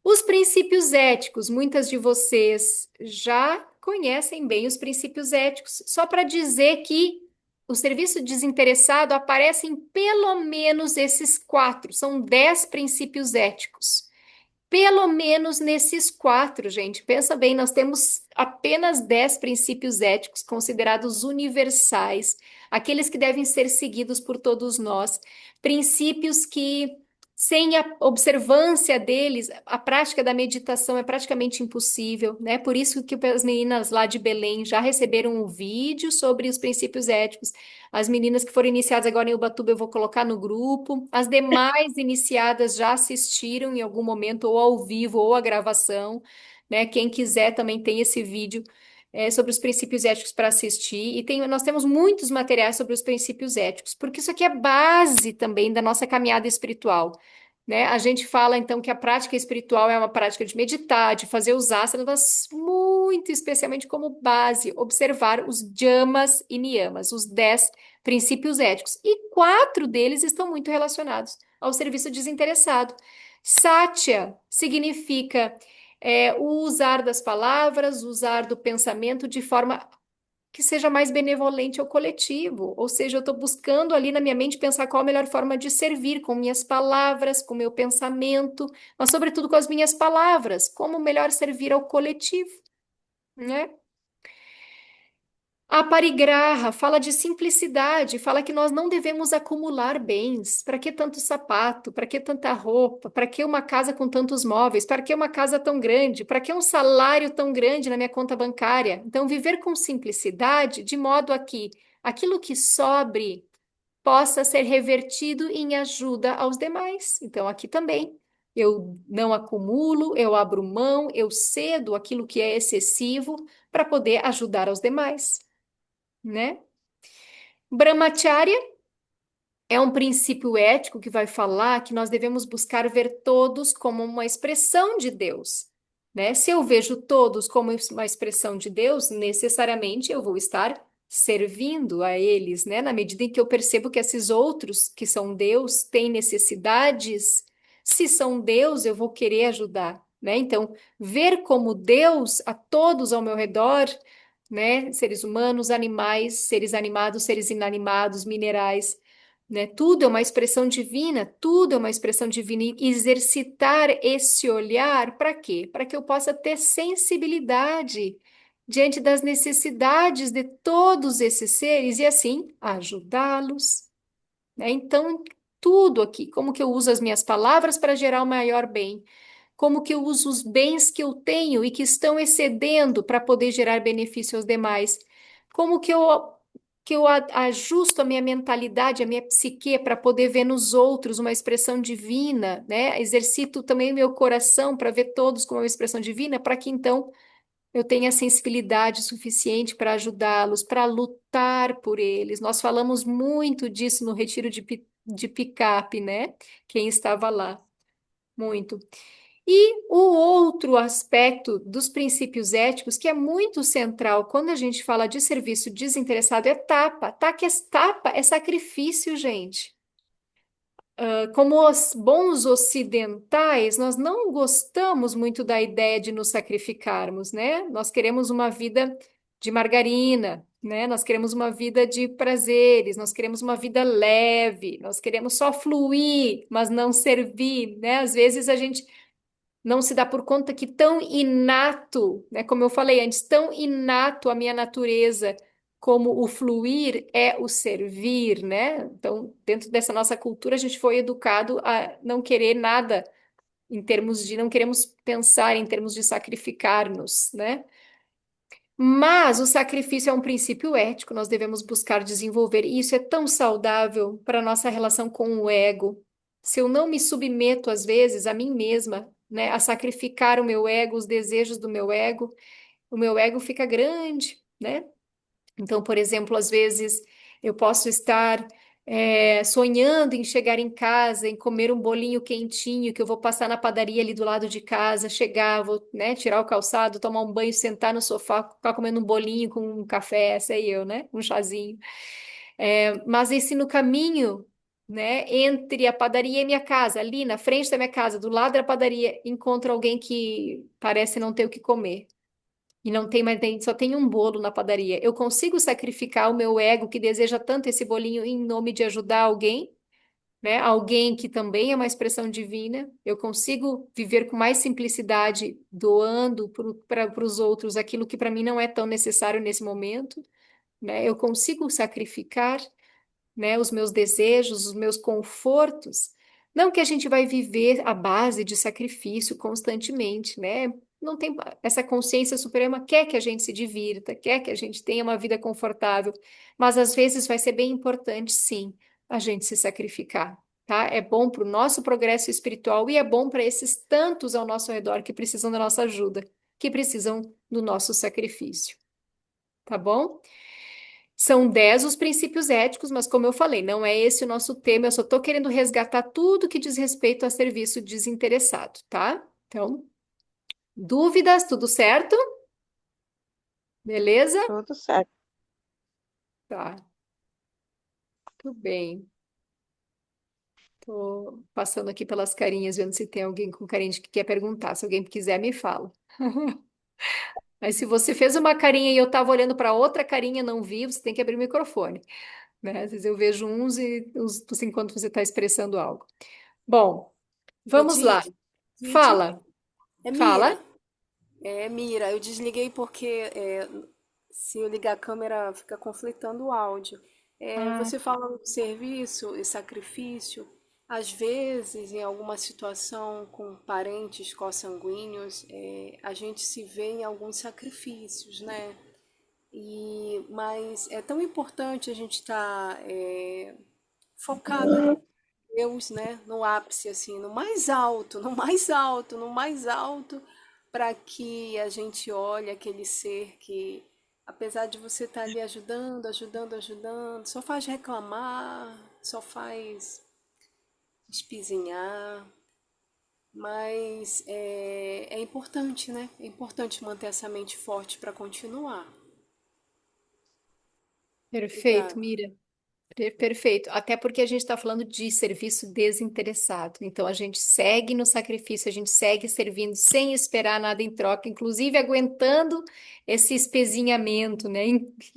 Os princípios éticos, muitas de vocês já conhecem bem os princípios éticos, só para dizer que o serviço desinteressado aparece em pelo menos esses quatro, são 10 princípios éticos. Pelo menos nesses quatro, gente. Pensa bem, nós temos apenas 10 princípios éticos considerados universais, aqueles que devem ser seguidos por todos nós, princípios que, sem a observância deles, a prática da meditação é praticamente impossível, né? Por isso que as meninas lá de Belém já receberam um vídeo sobre os princípios éticos. As meninas que foram iniciadas agora em Ubatuba eu vou colocar no grupo. As demais iniciadas já assistiram em algum momento, ou ao vivo, ou a gravação, né? Quem quiser também tem esse vídeo sobre os princípios éticos para assistir. E nós temos muitos materiais sobre os princípios éticos, porque isso aqui é base também da nossa caminhada espiritual. Né? A gente fala então que a prática espiritual é uma prática de meditar, de fazer os asanas, mas muito especialmente como base, observar os yamas e niyamas, os 10 princípios éticos. E quatro deles estão muito relacionados ao serviço desinteressado. Satya significa o usar das palavras, usar do pensamento de forma que seja mais benevolente ao coletivo. Ou seja, eu estou buscando ali na minha mente pensar qual a melhor forma de servir com minhas palavras, com meu pensamento, mas sobretudo com as minhas palavras, como melhor servir ao coletivo, né? A parigraha fala de simplicidade, fala que nós não devemos acumular bens. Para que tanto sapato? Para que tanta roupa? Para que uma casa com tantos móveis? Para que uma casa tão grande? Para que um salário tão grande na minha conta bancária? Então, viver com simplicidade, de modo a que aquilo que sobre possa ser revertido em ajuda aos demais. Então, aqui também. Eu não acumulo, eu abro mão, eu cedo aquilo que é excessivo para poder ajudar aos demais, né? Brahmacharya é um princípio ético que vai falar que nós devemos buscar ver todos como uma expressão de Deus, né? Se eu vejo todos como uma expressão de Deus, necessariamente eu vou estar servindo a eles, né? Na medida em que eu percebo que esses outros que são Deus têm necessidades, se são Deus, eu vou querer ajudar, né? Então, ver como Deus a todos ao meu redor, né? Seres humanos, animais, seres animados, seres inanimados, minerais, né? Tudo é uma expressão divina, tudo é uma expressão divina. E exercitar esse olhar para quê? Para que eu possa ter sensibilidade diante das necessidades de todos esses seres e assim ajudá-los, né? Então, tudo aqui, como que eu uso as minhas palavras para gerar o maior bem? Como que eu uso os bens que eu tenho e que estão excedendo para poder gerar benefício aos demais? Como que eu ajusto a minha mentalidade, a minha psique para poder ver nos outros uma expressão divina, né? Exercito também meu coração para ver todos como uma expressão divina, para que então eu tenha sensibilidade suficiente para ajudá-los, para lutar por eles. Nós falamos muito disso no retiro de Picape, né? Quem estava lá, muito. E o outro aspecto dos princípios éticos, que é muito central quando a gente fala de serviço desinteressado, é tapa. Tapa é sacrifício, gente. Como os bons ocidentais, nós não gostamos muito da ideia de nos sacrificarmos, né? Nós queremos uma vida de margarina, né? Nós queremos uma vida de prazeres, nós queremos uma vida leve, nós queremos só fluir, mas não servir, né? Às vezes a gente não se dá por conta que tão inato, né, como eu falei antes, tão inato a minha natureza como o fluir é o servir, né? Então, dentro dessa nossa cultura, a gente foi educado a não querer nada em termos de, não queremos pensar em termos de sacrificar-nos, né? Mas o sacrifício é um princípio ético, nós devemos buscar desenvolver, e isso é tão saudável para a nossa relação com o ego. Se eu não me submeto, às vezes, a mim mesma, né, a sacrificar o meu ego, os desejos do o meu ego fica grande, né? Então, por exemplo, às vezes eu posso estar sonhando em chegar em casa, em comer um bolinho quentinho que eu vou passar na padaria ali do lado de casa, chegar, vou, né, tirar o calçado, tomar um banho, sentar no sofá, ficar comendo um bolinho com um café, sei eu, né, um chazinho. Mas e se no caminho, né, entre a padaria e minha casa, ali na frente da minha casa, do lado da padaria, encontro alguém que parece não ter o que comer? E não tem mais nem, só tem um bolo na padaria. Eu consigo sacrificar o meu ego que deseja tanto esse bolinho em nome de ajudar alguém, né? Alguém que também é uma expressão divina. Eu consigo viver com mais simplicidade, doando para os outros aquilo que para mim não é tão necessário nesse momento, né? Eu consigo sacrificar, né, os meus desejos, os meus confortos. Não que a gente vai viver à base de sacrifício constantemente, né? Não tem essa consciência suprema quer que a gente se divirta, quer que a gente tenha uma vida confortável, mas às vezes vai ser bem importante, sim, a gente se sacrificar, tá? É bom para o nosso progresso espiritual e é bom para esses tantos ao nosso redor que precisam da nossa ajuda, que precisam do nosso sacrifício, tá bom? São 10 os princípios éticos, mas como eu falei, não é esse o nosso tema, eu só estou querendo resgatar tudo que diz respeito a serviço desinteressado, tá? Então, dúvidas, tudo certo? Beleza? Tudo certo. Tá, tudo bem. Tô passando aqui pelas carinhas, vendo se tem alguém com carinha que quer perguntar. Se alguém quiser, me fala. Mas se você fez uma carinha e eu estava olhando para outra carinha, não vi, você tem que abrir o microfone, né? Às vezes eu vejo uns e enquanto você está expressando algo. Bom, vamos lá. Edith, Edith, Fala, é fala. Mira. É Mira, eu desliguei porque se eu ligar a câmera fica conflitando o áudio. Ah, Você falando de serviço e sacrifício, às vezes, em alguma situação com parentes consanguíneos, a gente se vê em alguns sacrifícios, né? Mas é tão importante a gente estar focado Deus, né, no ápice, assim, no mais alto, no mais alto, no mais alto, para que a gente olhe aquele ser que, apesar de você estar ali ajudando, ajudando, ajudando, só faz reclamar, só faz espizinhar, mas é importante, né? É importante manter essa mente forte para continuar. perfeito, Obrigada. Mira. Perfeito. Até porque a gente está falando de serviço desinteressado. Então a gente segue no sacrifício, a gente segue servindo sem esperar nada em troca, inclusive aguentando esse espezinhamento, né?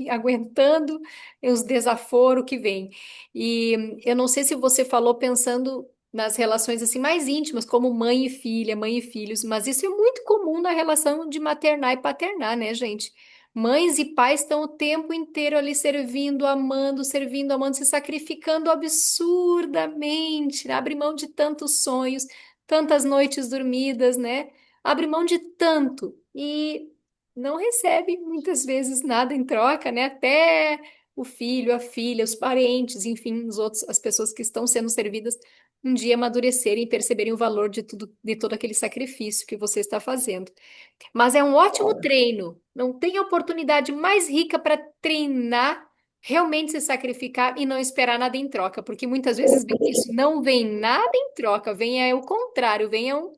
Aguentando os desaforos que vem. E eu não sei se você falou pensando nas relações assim mais íntimas, como mãe e filha, mãe e filhos, mas isso é muito comum na relação de maternar e paternar, né, gente? Mães e pais estão o tempo inteiro ali servindo, amando, se sacrificando absurdamente, né? Abre mão de tantos sonhos, tantas noites dormidas, né? Abre mão de tanto e não recebe muitas vezes nada em troca, né? Até o filho, a filha, os parentes, enfim, os outros, as pessoas que estão sendo servidas, um dia amadurecerem e perceberem o valor de tudo, de todo aquele sacrifício que você está fazendo. Mas é um ótimo treino. Não tem oportunidade mais rica para treinar, realmente se sacrificar e não esperar nada em troca, porque muitas vezes vem isso, não vem nada em troca, vem o contrário, vem um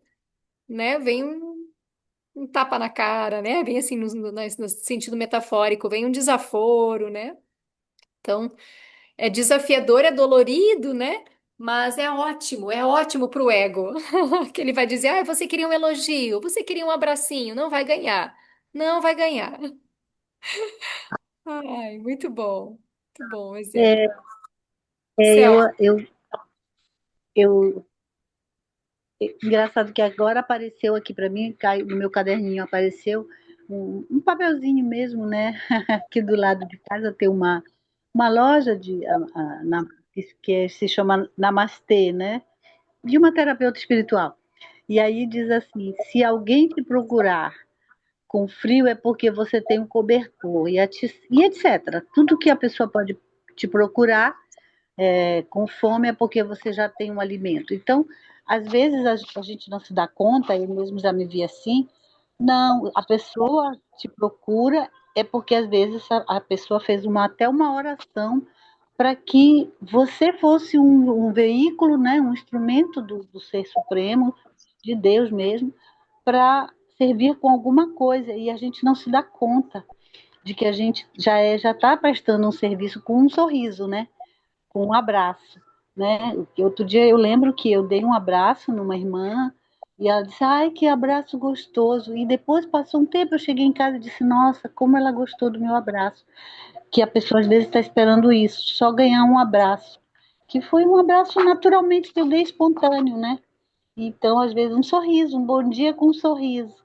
tapa na cara, né? Vem assim no sentido metafórico, vem um desaforo, né? Então, é desafiador, é dolorido, né? Mas é ótimo para o ego. Que ele vai dizer: ah, você queria um elogio, você queria um abracinho, não vai ganhar. Não vai ganhar. Ai, muito bom o exemplo. É, é, Céu, eu, engraçado que agora apareceu aqui para mim, no meu caderninho apareceu um papelzinho mesmo, né? Aqui do lado de casa tem uma loja que se chama Namastê, né? De uma terapeuta espiritual. E aí diz assim: se alguém te procurar com frio é porque você tem um cobertor e etc. Tudo que a pessoa pode te procurar com fome é porque você já tem um alimento. Então, às vezes a gente não se dá conta, eu mesmo já me vi assim, não, a pessoa te procura é porque às vezes a pessoa fez até uma oração para que você fosse um veículo, né, um instrumento do Ser Supremo, de Deus mesmo, para servir com alguma coisa. E a gente não se dá conta de que a gente já está prestando um serviço com um sorriso, né? Com um abraço, né? Outro dia eu lembro que eu dei um abraço numa irmã e ela disse, ai, que abraço gostoso. E depois passou um tempo, eu cheguei em casa e disse, nossa, como ela gostou do meu abraço. Que a pessoa às vezes está esperando isso, só ganhar um abraço. Que foi um abraço naturalmente que eu dei espontâneo, né? Então, às vezes, um sorriso, um bom dia com um sorriso.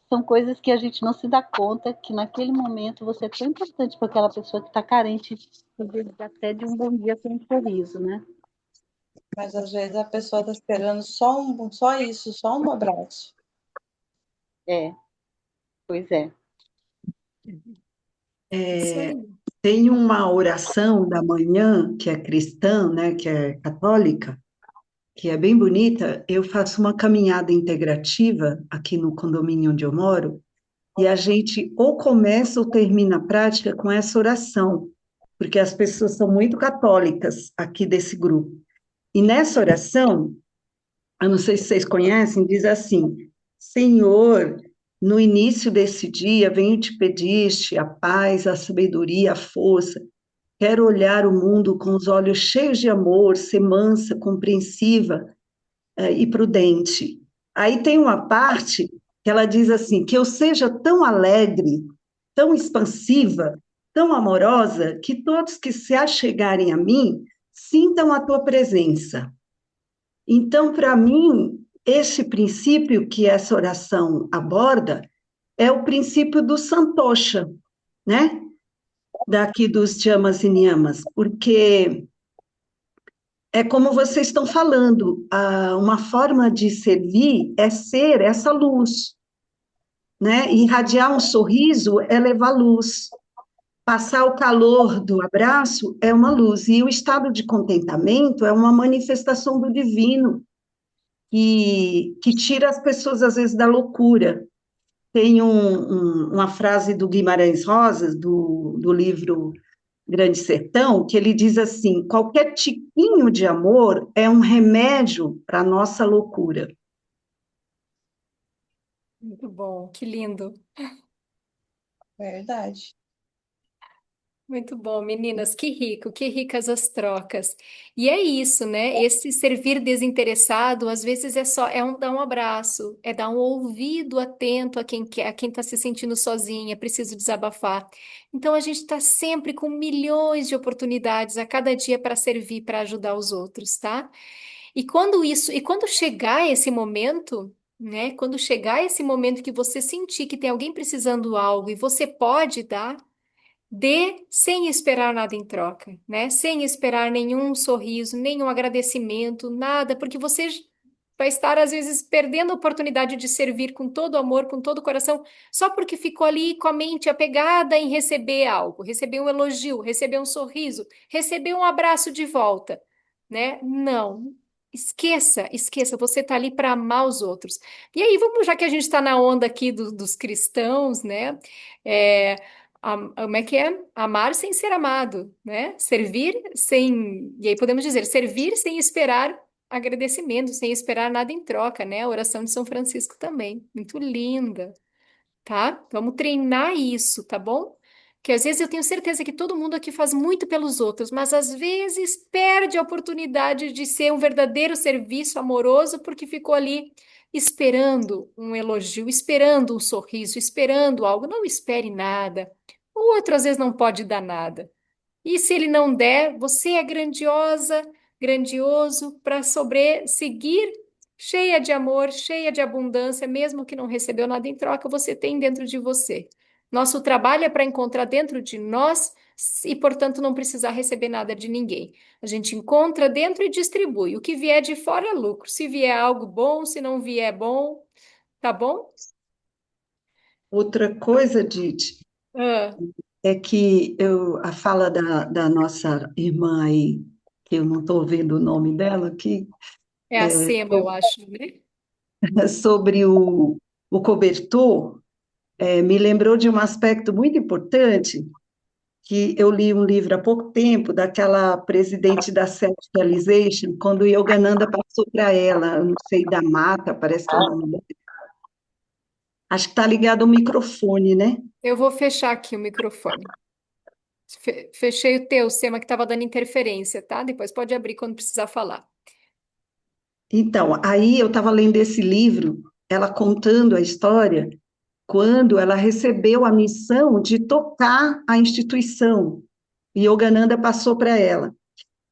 São coisas que a gente não se dá conta que naquele momento você é tão importante para aquela pessoa que está carente até de um bom dia com um sorriso, né? Mas às vezes a pessoa está esperando só isso, só um abraço. É, pois é. Isso aí. Tem uma oração da manhã que é cristã, né, que é católica, que é bem bonita. Eu faço uma caminhada integrativa aqui no condomínio onde eu moro, e a gente ou começa ou termina a prática com essa oração, porque as pessoas são muito católicas aqui desse grupo. E nessa oração, eu não sei se vocês conhecem, diz assim: Senhor, no início desse dia, venho te pedir a paz, a sabedoria, a força. Quero olhar o mundo com os olhos cheios de amor, ser mansa, compreensiva, e prudente. Aí tem uma parte que ela diz assim: que eu seja tão alegre, tão expansiva, tão amorosa, que todos que se achegarem a mim sintam a tua presença. Então, para mim, esse princípio que essa oração aborda é o princípio do santosha, né? Daqui dos yamas e niyamas, porque é como vocês estão falando, uma forma de servir é ser essa luz, né? Irradiar um sorriso é levar luz. Passar o calor do abraço é uma luz. E o estado de contentamento é uma manifestação do divino, que tira as pessoas, às vezes, da loucura. Tem uma frase do Guimarães Rosa, do livro Grande Sertão, que ele diz assim: qualquer tiquinho de amor é um remédio para a nossa loucura. Muito bom, que lindo. Verdade. Muito bom, meninas, que rico, que ricas as trocas. E é isso, né? Esse servir desinteressado, às vezes dar um abraço, é dar um ouvido atento a quem quer, a quem está se sentindo sozinha, preciso desabafar. Então a gente está sempre com milhões de oportunidades a cada dia para servir, para ajudar os outros, tá? E quando chegar esse momento, né? Quando chegar esse momento que você sentir que tem alguém precisando de algo e você pode dar, dê sem esperar nada em troca, né? Sem esperar nenhum sorriso, nenhum agradecimento, nada, porque você vai estar, às vezes, perdendo a oportunidade de servir com todo amor, com todo o coração, só porque ficou ali com a mente apegada em receber algo, receber um elogio, receber um sorriso, receber um abraço de volta, né? Não. Esqueça, esqueça, você está ali para amar os outros. E aí, vamos, já que a gente está na onda aqui dos cristãos, né? É, como é que é? Amar sem ser amado, né? Servir sem. E aí podemos dizer, servir sem esperar agradecimento, sem esperar nada em troca, né? A oração de São Francisco também. Muito linda, tá? Vamos treinar isso, tá bom? Que às vezes eu tenho certeza que todo mundo aqui faz muito pelos outros, mas às vezes perde a oportunidade de ser um verdadeiro serviço amoroso porque ficou ali esperando um elogio, esperando um sorriso, esperando algo. Não espere nada. O outro às vezes não pode dar nada. E se ele não der, você é grandiosa, grandioso para seguir cheia de amor, cheia de abundância, mesmo que não recebeu nada em troca, você tem dentro de você. Nosso trabalho é para encontrar dentro de nós e, portanto, não precisar receber nada de ninguém. A gente encontra dentro e distribui. O que vier de fora é lucro. Se vier algo bom, se não vier bom, tá bom? outra coisa, Didi, Ah, é que a fala da nossa irmã aí, que eu não estou vendo o nome dela, que é a Sema, eu acho, né? é sobre o cobertor, me lembrou de um aspecto muito importante, que eu li um livro há pouco tempo, daquela presidente da Self-Realization, quando Yogananda passou para ela, eu não sei, da mata, parece que é o nome dela. Acho que está ligado ao microfone, né? Eu vou fechar aqui o microfone. Fechei o teu, Sema, que estava dando interferência, tá? Depois pode abrir quando precisar falar. Então, aí eu estava lendo esse livro, ela contando a história, quando ela recebeu a missão de tocar a instituição, e Yogananda passou para ela.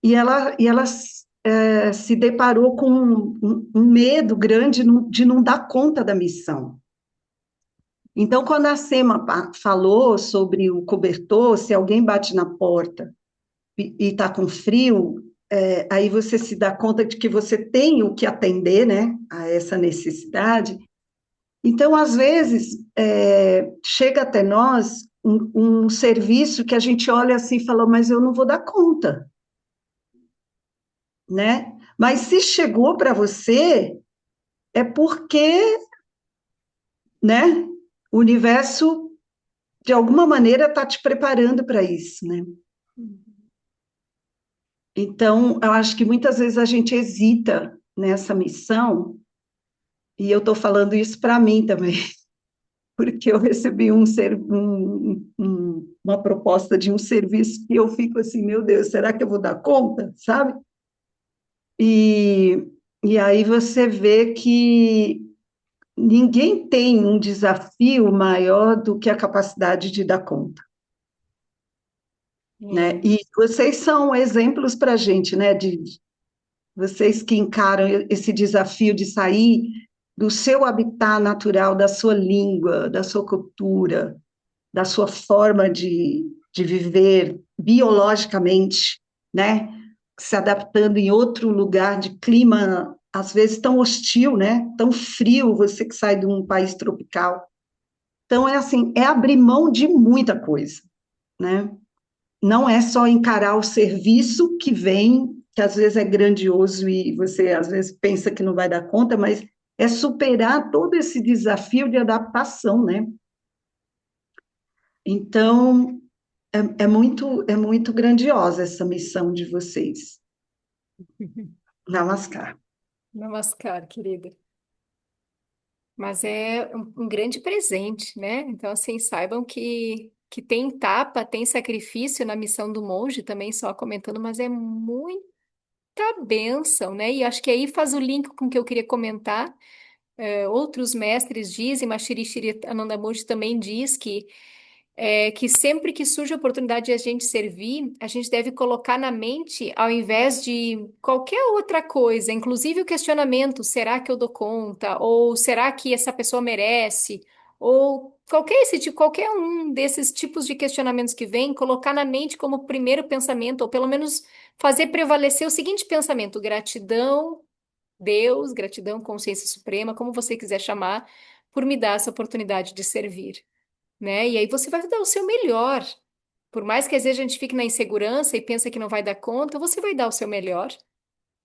E ela se deparou com um medo grande de não dar conta da missão. Então, quando a Sema falou sobre o cobertor, se alguém bate na porta e está com frio, aí você se dá conta de que você tem o que atender, né, a essa necessidade. Então, às vezes, chega até nós um serviço que a gente olha assim e fala, mas eu não vou dar conta, né? Mas se chegou para você, é porque, né, o universo, de alguma maneira, está te preparando para isso, né? Então, eu acho que muitas vezes a gente hesita nessa missão, e eu estou falando isso para mim também, porque eu recebi uma proposta de um serviço que eu fico assim, meu Deus, será que eu vou dar conta, sabe? E, e aí você vê que ninguém tem um desafio maior do que a capacidade de dar conta, né? E vocês são exemplos para a gente, né? De vocês que encaram esse desafio de sair do seu habitat natural, da sua língua, da sua cultura, da sua forma de viver biologicamente, né? Se adaptando em outro lugar de clima, às vezes tão hostil, né? Tão frio, você que sai de um país tropical. Então, é assim, é abrir mão de muita coisa, né? Não é só encarar o serviço que vem, que às vezes é grandioso e você às vezes pensa que não vai dar conta, mas é superar todo esse desafio de adaptação, né? Então, é muito grandiosa essa missão de vocês. Namaskar. Namaskar, querida. Mas é um grande presente, né? Então, assim, saibam que tem tapa, tem sacrifício na missão do monge, também só comentando, mas é muita bênção, né? E acho que aí faz o link com o que eu queria comentar. Outros mestres dizem, mas Shri Shri Anandamurti também diz que sempre que surge a oportunidade de a gente servir, a gente deve colocar na mente, ao invés de qualquer outra coisa, inclusive o questionamento: será que eu dou conta? Ou será que essa pessoa merece? Ou qualquer um desses tipos de questionamentos que vem, colocar na mente como primeiro pensamento, ou pelo menos fazer prevalecer o seguinte pensamento: gratidão, Deus, gratidão, consciência suprema, como você quiser chamar, por me dar essa oportunidade de servir, né? E aí você vai dar o seu melhor. Por mais que às vezes a gente fique na insegurança e pensa que não vai dar conta, você vai dar o seu melhor,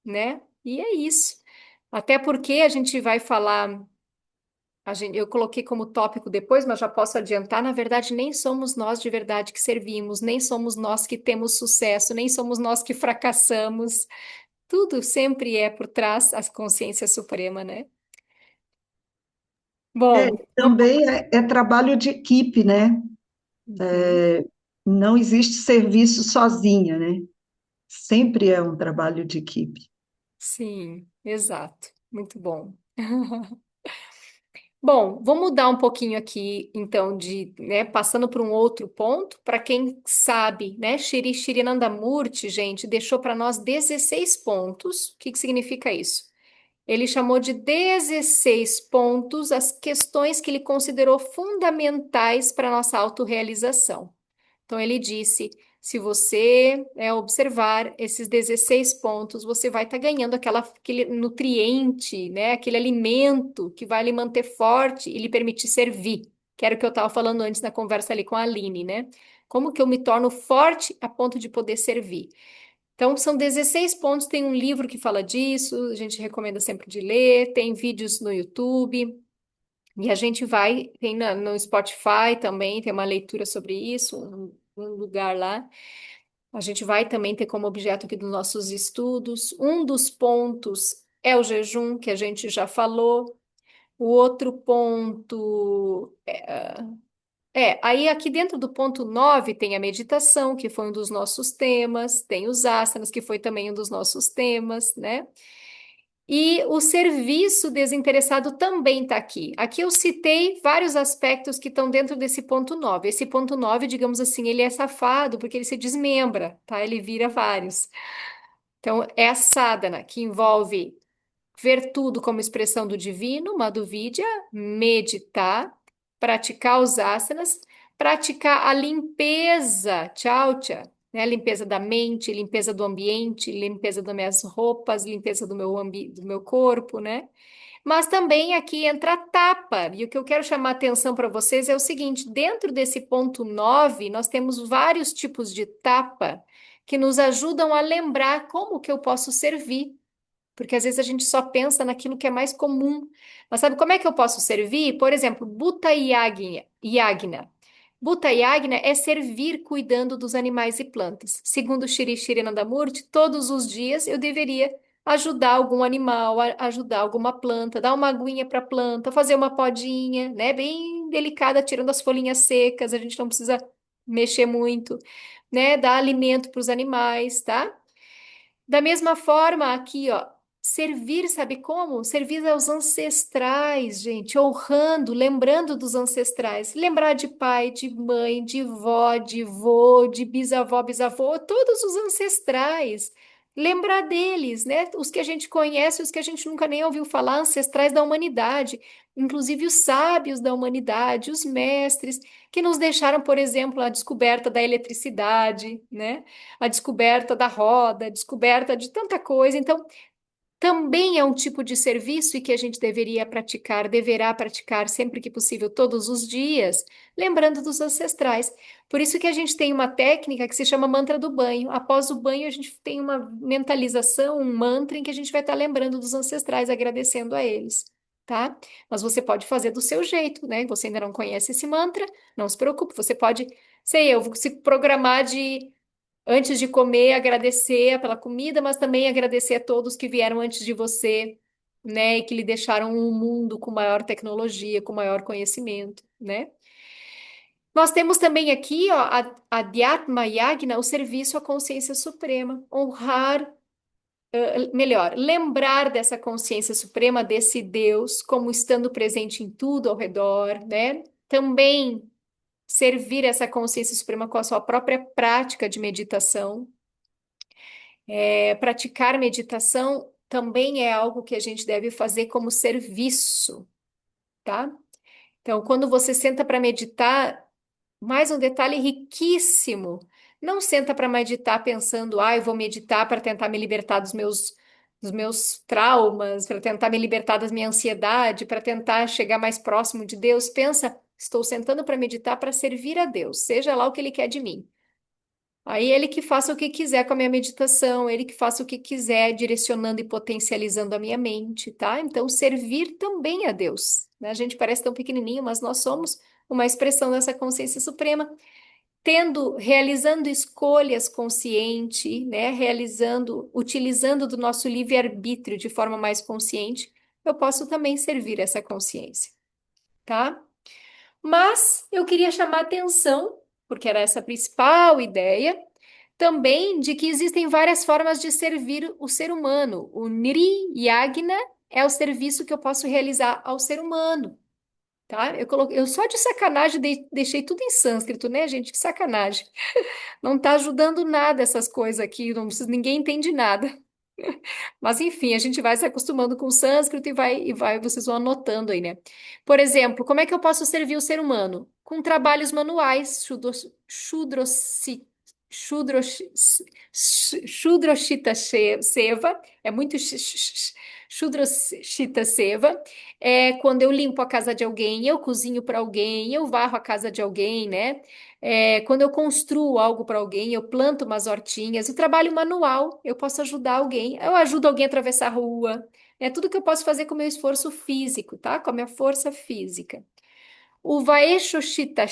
né? E é isso. Até porque a gente vai falar, eu coloquei como tópico depois, mas já posso adiantar, na verdade, nem somos nós de verdade que servimos, nem somos nós que temos sucesso, nem somos nós que fracassamos. Tudo sempre é por trás a consciência suprema, né? Bom, Também é trabalho de equipe, né? Não existe serviço sozinha, né? Sempre é um trabalho de equipe. sim, exato. Muito bom. Bom, vou mudar um pouquinho aqui, então, né, passando para um outro ponto, para quem sabe, né, Shri Nandamurti, gente, deixou para nós 16 pontos. O que que significa isso? Ele chamou de 16 pontos as questões que ele considerou fundamentais para a nossa autorrealização. Então, ele disse: se você observar esses 16 pontos, você vai estar ganhando aquele nutriente, né? Aquele alimento que vai lhe manter forte e lhe permitir servir, que era o que eu estava falando antes na conversa ali com a Aline, né? Como que eu me torno forte a ponto de poder servir? Então, são 16 pontos. Tem um livro que fala disso, a gente recomenda sempre de ler, tem vídeos no YouTube, e a gente vai, tem no Spotify também, tem uma leitura sobre isso, um lugar lá. A gente vai também ter como objeto aqui dos nossos estudos. Um dos pontos é o jejum, que a gente já falou. O outro ponto aí aqui dentro do ponto 9 tem a meditação, que foi um dos nossos temas, tem os asanas, que foi também um dos nossos temas, né? E o serviço desinteressado também está aqui. Aqui eu citei vários aspectos que estão dentro desse ponto 9. Esse ponto 9, digamos assim, ele é safado porque ele se desmembra, tá? Ele vira vários. Então, é a sadhana, que envolve ver tudo como expressão do divino, Madhuvija, meditar, praticar os asanas, praticar a limpeza, tchaucha, né? A limpeza da mente, limpeza do ambiente, limpeza das minhas roupas, limpeza do meu corpo, né? Mas também aqui entra a tapa, e o que eu quero chamar a atenção para vocês é o seguinte: dentro desse ponto 9 nós temos vários tipos de tapa que nos ajudam a lembrar como que eu posso servir. Porque às vezes a gente só pensa naquilo que é mais comum. Mas sabe como é que eu posso servir? Por exemplo, Bhuta Yagna. Bhuta Yagna é servir cuidando dos animais e plantas. Segundo Shri Shri Nandamurti, todos os dias eu deveria ajudar algum animal, ajudar alguma planta, dar uma aguinha para a planta, fazer uma podinha, né? Bem delicada, tirando as folhinhas secas, a gente não precisa mexer muito, né? Dar alimento para os animais, tá? Da mesma forma, aqui, ó, servir, sabe como? Servir aos ancestrais, gente, honrando, lembrando dos ancestrais. Lembrar de pai, de mãe, de vó, de vô, de bisavó, bisavô, todos os ancestrais. Lembrar deles, né? Os que a gente conhece, os que a gente nunca nem ouviu falar, ancestrais da humanidade, inclusive os sábios da humanidade, os mestres, que nos deixaram, por exemplo, a descoberta da eletricidade, né? A descoberta da roda, a descoberta de tanta coisa. Então, também é um tipo de serviço e que a gente deveria praticar, deverá praticar sempre que possível, todos os dias, lembrando dos ancestrais. Por isso que a gente tem uma técnica que se chama mantra do banho. Após o banho, a gente tem uma mentalização, um mantra em que a gente vai estar lembrando dos ancestrais, agradecendo a eles. Tá? Mas você pode fazer do seu jeito, né? Você ainda não conhece esse mantra, não se preocupe, você pode, sei eu, vou se programar de antes de comer, agradecer pela comida, mas também agradecer a todos que vieram antes de você, né, e que lhe deixaram um mundo com maior tecnologia, com maior conhecimento, né? Nós temos também aqui, ó, a Dhyatma Yagna, o serviço à consciência suprema, honrar, melhor, lembrar dessa consciência suprema, desse Deus, como estando presente em tudo ao redor, né? Também servir essa consciência suprema com a sua própria prática de meditação. Praticar meditação também é algo que a gente deve fazer como serviço, tá? Então, quando você senta para meditar, mais um detalhe riquíssimo. Não senta para meditar pensando, eu vou meditar para tentar me libertar dos meus traumas, para tentar me libertar da minha ansiedade, para tentar chegar mais próximo de Deus. Pensa, estou sentando para meditar para servir a Deus, seja lá o que Ele quer de mim. Aí ele que faça o que quiser com a minha meditação, ele que faça o que quiser, direcionando e potencializando a minha mente, tá? Então, servir também a Deus, né? A gente parece tão pequenininho, mas nós somos uma expressão dessa consciência suprema, realizando escolhas consciente, né? Utilizando do nosso livre-arbítrio de forma mais consciente, eu posso também servir essa consciência, tá? Mas eu queria chamar atenção, porque era essa a principal ideia, também de que existem várias formas de servir o ser humano. O Nri Yagna é o serviço que eu posso realizar ao ser humano, tá? Eu só de sacanagem deixei tudo em sânscrito, né, gente? Que sacanagem. Não tá ajudando nada essas coisas aqui, ninguém entende nada. Mas enfim, a gente vai se acostumando com o sânscrito vocês vão anotando aí, né? Por exemplo, como é que eu posso servir o ser humano? Com trabalhos manuais, Shudroshita Seva, é muito Shudrashita Seva é quando eu limpo a casa de alguém, eu cozinho para alguém, eu varro a casa de alguém, né? Quando eu construo algo para alguém, eu planto umas hortinhas, o trabalho manual, eu posso ajudar alguém, eu ajudo alguém a atravessar a rua, é tudo que eu posso fazer com o meu esforço físico, tá? Com a minha força física. O Vaeshoshita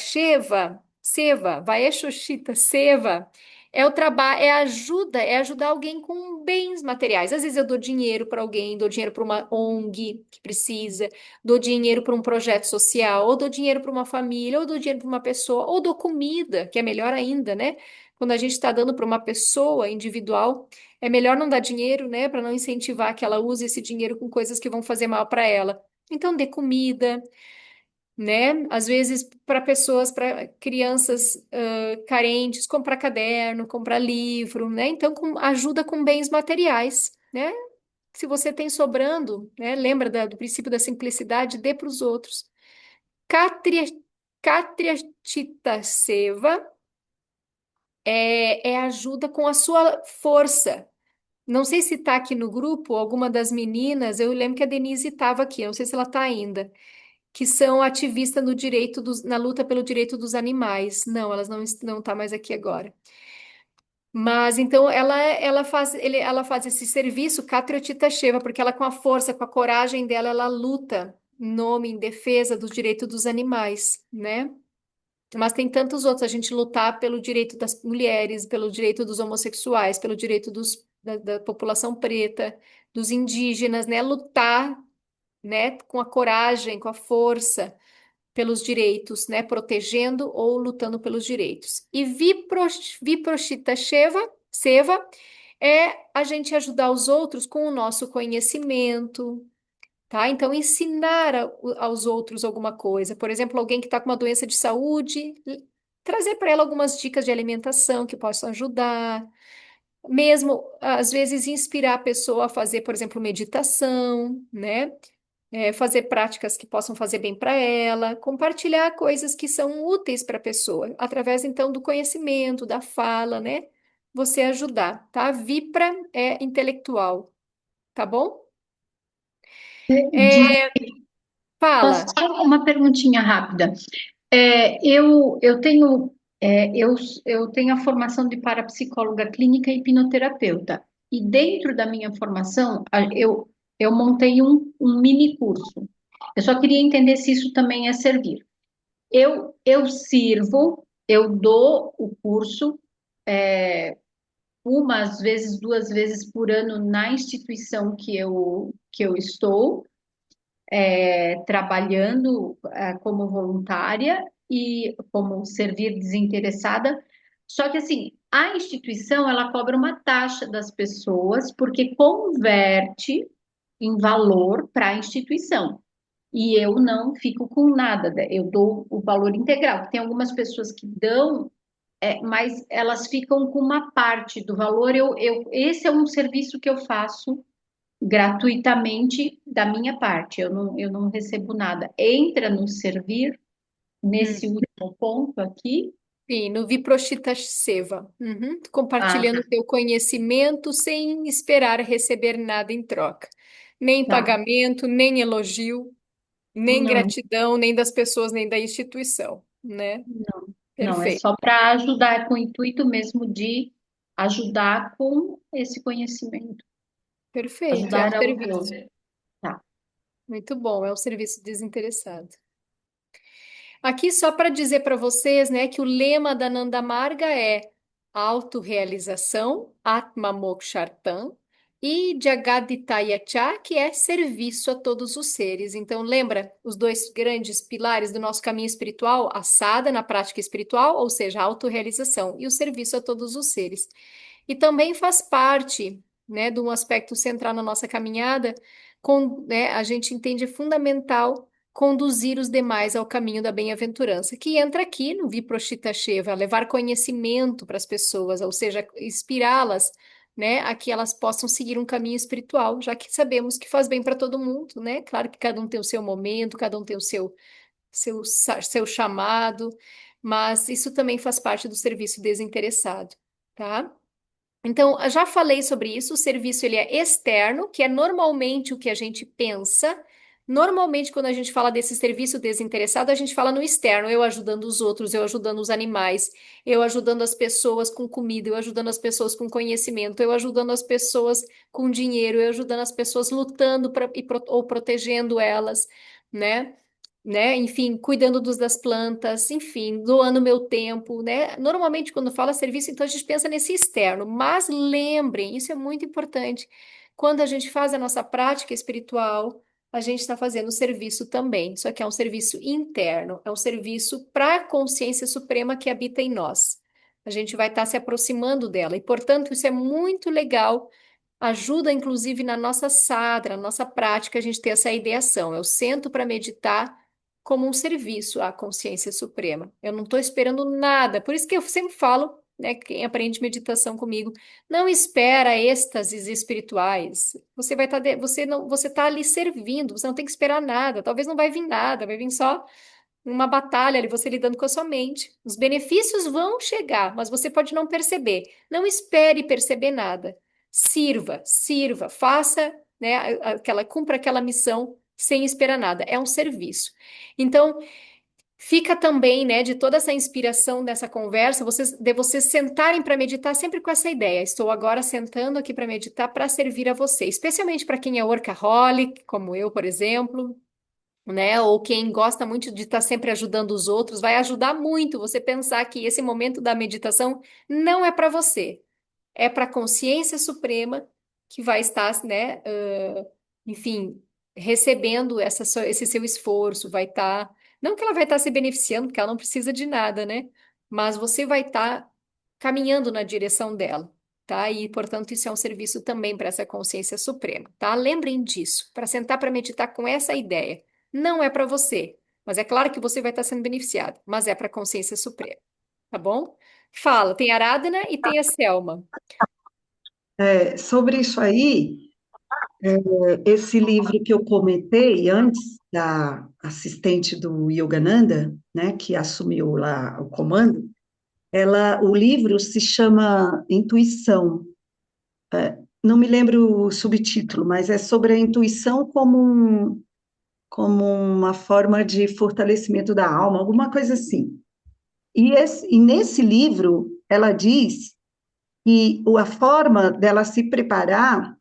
Vaeshoshita Seva é o trabalho, é ajudar alguém com bens materiais. Às vezes eu dou dinheiro para alguém, dou dinheiro para uma ONG que precisa, dou dinheiro para um projeto social, ou dou dinheiro para uma família, ou dou dinheiro para uma pessoa, ou dou comida, que é melhor ainda, né? Quando a gente está dando para uma pessoa individual, é melhor não dar dinheiro, né? Para não incentivar que ela use esse dinheiro com coisas que vão fazer mal para ela. Então, dê comida, né? Às vezes para pessoas, para crianças carentes, comprar caderno, comprar livro, né? Então ajuda com bens materiais, né? Se você tem sobrando, né? Lembra do princípio da simplicidade, dê para os outros. Katria, Katria Chitta Seva é ajuda com a sua força. Não sei se está aqui no grupo, alguma das meninas, eu lembro que a Denise estava aqui, eu não sei se ela está ainda, que são ativistas no na luta pelo direito dos animais. Não, elas não tá mais aqui agora. Mas então ela faz esse serviço Catriotita Sheva, porque ela com a força, com a coragem dela, ela luta em nome, em defesa dos direitos dos animais, né? Mas tem tantos outros, a gente lutar pelo direito das mulheres, pelo direito dos homossexuais, pelo direito da população preta, dos indígenas, né? Lutar, né, com a coragem, com a força pelos direitos, né, protegendo ou lutando pelos direitos. E Viproshita Seva é a gente ajudar os outros com o nosso conhecimento, tá? Então, ensinar aos outros alguma coisa. Por exemplo, alguém que está com uma doença de saúde, trazer para ela algumas dicas de alimentação que possam ajudar. Mesmo, às vezes, inspirar a pessoa a fazer, por exemplo, meditação, né? Fazer práticas que possam fazer bem para ela, compartilhar coisas que são úteis para a pessoa, através então do conhecimento, da fala, né? Você ajudar, tá? Vipra é intelectual, tá bom? Di- É, Posso fala. só uma perguntinha rápida? Eu tenho, eu tenho a formação de parapsicóloga clínica e hipnoterapeuta. E dentro da minha formação, eu montei um mini curso. Eu só queria entender se isso também é servir. Eu sirvo, eu dou o curso, umas vezes, duas vezes por ano na instituição que eu estou trabalhando como voluntária e como servir desinteressada. Só que assim, a instituição ela cobra uma taxa das pessoas porque converte em valor para a instituição. E eu não fico com nada, né? Eu dou o valor integral. Tem algumas pessoas que dão, mas elas ficam com uma parte do valor. Esse é um serviço que eu faço gratuitamente da minha parte, eu não recebo nada. Entra no servir, nesse Hum, último ponto aqui. sim, no Viproshita Seva. Uhum. Ah, Compartilhando o teu conhecimento sem esperar receber nada em troca. Nem tá. pagamento, nem elogio, nem Não, gratidão, nem das pessoas, nem da instituição, né? não, é Perfeito. só para ajudar, é com o intuito mesmo de ajudar com esse conhecimento, Perfeito, é um ajudar ao serviço. outro. Tá. Muito bom, é um serviço desinteressado. Aqui só para dizer para vocês, né, que o lema da Nanda Marga é autorrealização, Atma Mokshartam, e Jagaditayacha, que é serviço a todos os seres. Então, lembra os dois grandes pilares do nosso caminho espiritual? A sadhana, na prática espiritual, ou seja, a autorrealização, e o serviço a todos os seres. E também faz parte, né, de um aspecto central na nossa caminhada, né, a gente entende fundamental conduzir os demais ao caminho da bem-aventurança, que entra aqui no Viproshita Sheva, levar conhecimento para as pessoas, ou seja, inspirá-las, né, a que elas possam seguir um caminho espiritual, já que sabemos que faz bem para todo mundo, né? Claro que cada um tem o seu momento, cada um tem o seu chamado, mas isso também faz parte do serviço desinteressado, tá? Então, eu já falei sobre isso, o serviço ele é externo, que é normalmente o que a gente pensa. Normalmente, quando a gente fala desse serviço desinteressado, a gente fala no externo, eu ajudando os outros, eu ajudando os animais, eu ajudando as pessoas com comida, eu ajudando as pessoas com conhecimento, eu ajudando as pessoas com dinheiro, eu ajudando as pessoas lutando ou protegendo elas, né? Enfim, cuidando das plantas, enfim, doando meu tempo, né? Normalmente, quando fala serviço, então a gente pensa nesse externo, mas lembrem, isso é muito importante. Quando a gente faz a nossa prática espiritual, a gente está fazendo serviço também. Só que é um serviço interno, é um serviço para a consciência suprema que habita em nós. A gente vai estar se aproximando dela, e, portanto, isso é muito legal. Ajuda, inclusive, na nossa sadhana, na nossa prática, a gente ter essa ideação. Eu sento para meditar como um serviço à consciência suprema. Eu não estou esperando nada. Por isso que eu sempre falo, né, quem aprende meditação comigo, não espera êxtases espirituais. Você vai estar, você não, você está ali servindo. Você não tem que esperar nada. Talvez não vai vir nada. Vai vir só uma batalha ali, você lidando com a sua mente. Os benefícios vão chegar, mas você pode não perceber. Não espere perceber nada. Sirva, faça, né, cumpra aquela missão sem esperar nada. É um serviço. Então, fica também, né, de toda essa inspiração dessa conversa, de vocês sentarem para meditar sempre com essa ideia. Estou agora sentando aqui para meditar para servir a você, especialmente para quem é workaholic, como eu, por exemplo, né? Ou quem gosta muito de estar sempre ajudando os outros, vai ajudar muito você pensar que esse momento da meditação não é para você, é para a consciência suprema que vai estar, né, enfim, recebendo esse seu esforço, vai estar, não que ela vai estar se beneficiando, porque ela não precisa de nada, né? Mas você vai estar caminhando na direção dela. Tá? E, portanto, isso é um serviço também para essa consciência suprema, tá? Lembrem disso, para sentar para meditar com essa ideia. Não é para você, mas é claro que você vai estar sendo beneficiado, mas é para a consciência suprema, tá bom? Fala, tem a Aradhana e tem a Selma. Sobre isso aí, esse livro que eu comentei antes, da assistente do Yogananda, né, que assumiu lá o comando, o livro se chama Intuição. Não me lembro o subtítulo, mas é sobre a intuição como uma forma de fortalecimento da alma, alguma coisa assim. E nesse livro, ela diz que a forma dela se preparar.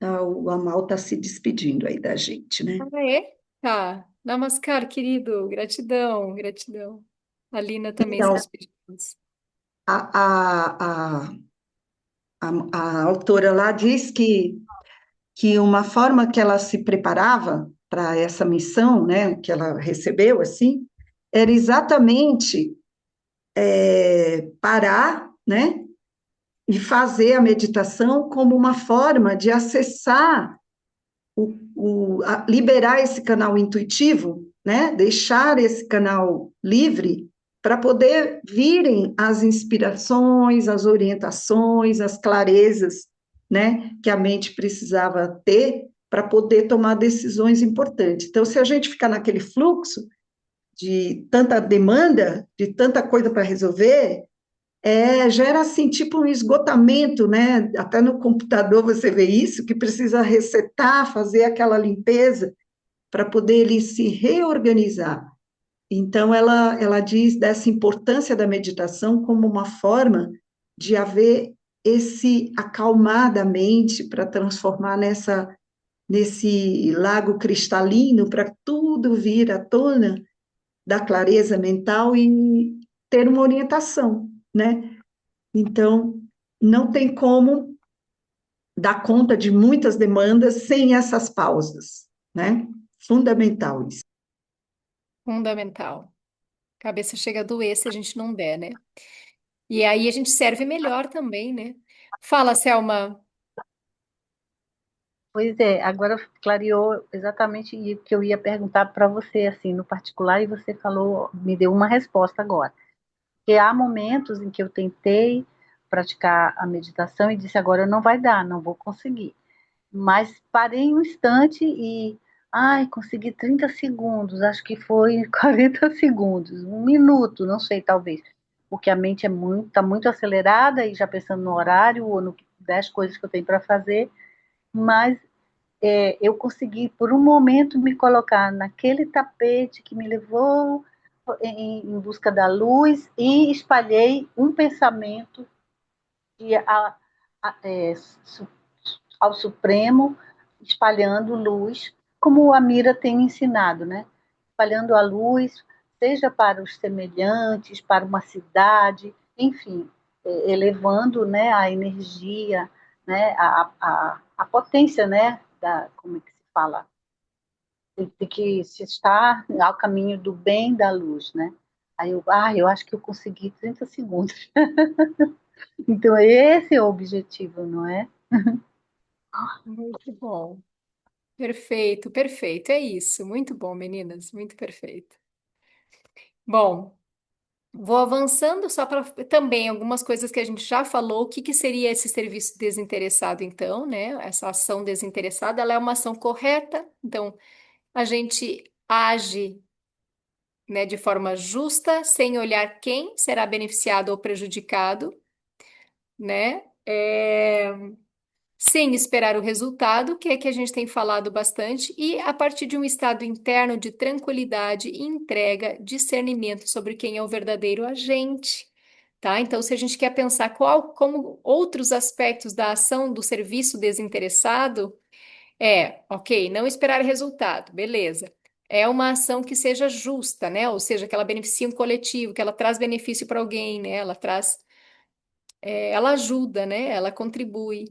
O Amal está se despedindo aí da gente, né? Ah, é? Tá. Namaskar, querido. Gratidão, gratidão. A Lina também se Então, despediu. a, a, a, a autora lá diz que uma forma que ela se preparava para essa missão, né, que ela recebeu, assim, era exatamente parar, né, e fazer a meditação como uma forma de acessar liberar esse canal intuitivo, né? Deixar esse canal livre para poder virem as inspirações, as orientações, as clarezas, né? Que a mente precisava ter para poder tomar decisões importantes. Então, se a gente ficar naquele fluxo de tanta demanda, de tanta coisa para resolver, gera assim tipo um esgotamento, né? Até no computador você vê isso, que precisa resetar, fazer aquela limpeza para poder ele se reorganizar. Então ela diz dessa importância da meditação como uma forma de haver esse acalmar da mente para transformar nesse lago cristalino para tudo vir à tona da clareza mental e ter uma orientação, né? Então, não tem como dar conta de muitas demandas sem essas pausas, né? Fundamental isso. Fundamental. Cabeça chega a doer se a gente não der, né? E aí a gente serve melhor também, né? Fala, Selma. Pois é, agora clareou exatamente o que eu ia perguntar para você, assim, no particular, e você falou, me deu uma resposta agora. Porque há momentos em que eu tentei praticar a meditação e disse, agora não vai dar, não vou conseguir. Mas parei um instante e, ai, consegui 30 segundos, acho que foi 40 segundos, um minuto, não sei, talvez. porque a mente tá muito acelerada e já pensando no horário ou das coisas que eu tenho para fazer, mas eu consegui, por um momento, me colocar naquele tapete que me levou em busca da luz e espalhei um pensamento de, a, é, su, ao Supremo, espalhando luz, como a Mira tem ensinado, né? Espalhando a luz, seja para os semelhantes, para uma cidade, enfim, elevando, né, a energia, né, a potência, né, como é que se fala? De que se está ao caminho do bem da luz, né? Aí eu acho que eu consegui 30 segundos. Então, esse é o objetivo, não é? Muito bom. Perfeito, perfeito. É isso. Muito bom, meninas. Muito perfeito. Bom, vou avançando só para também algumas coisas que a gente já falou. O que que seria esse serviço desinteressado, então, né? Essa ação desinteressada, ela é uma ação correta. Então, a gente age, né, de forma justa, sem olhar quem será beneficiado ou prejudicado, né? Sem esperar o resultado, que a gente tem falado bastante, e a partir de um estado interno de tranquilidade e entrega, discernimento sobre quem é o verdadeiro agente, tá? Então, se a gente quer pensar como outros aspectos da ação do serviço desinteressado, ok, não esperar resultado, beleza. É uma ação que seja justa, né? Ou seja, que ela beneficie um coletivo, que ela traz benefício para alguém, né? Ela ajuda, né? Ela contribui.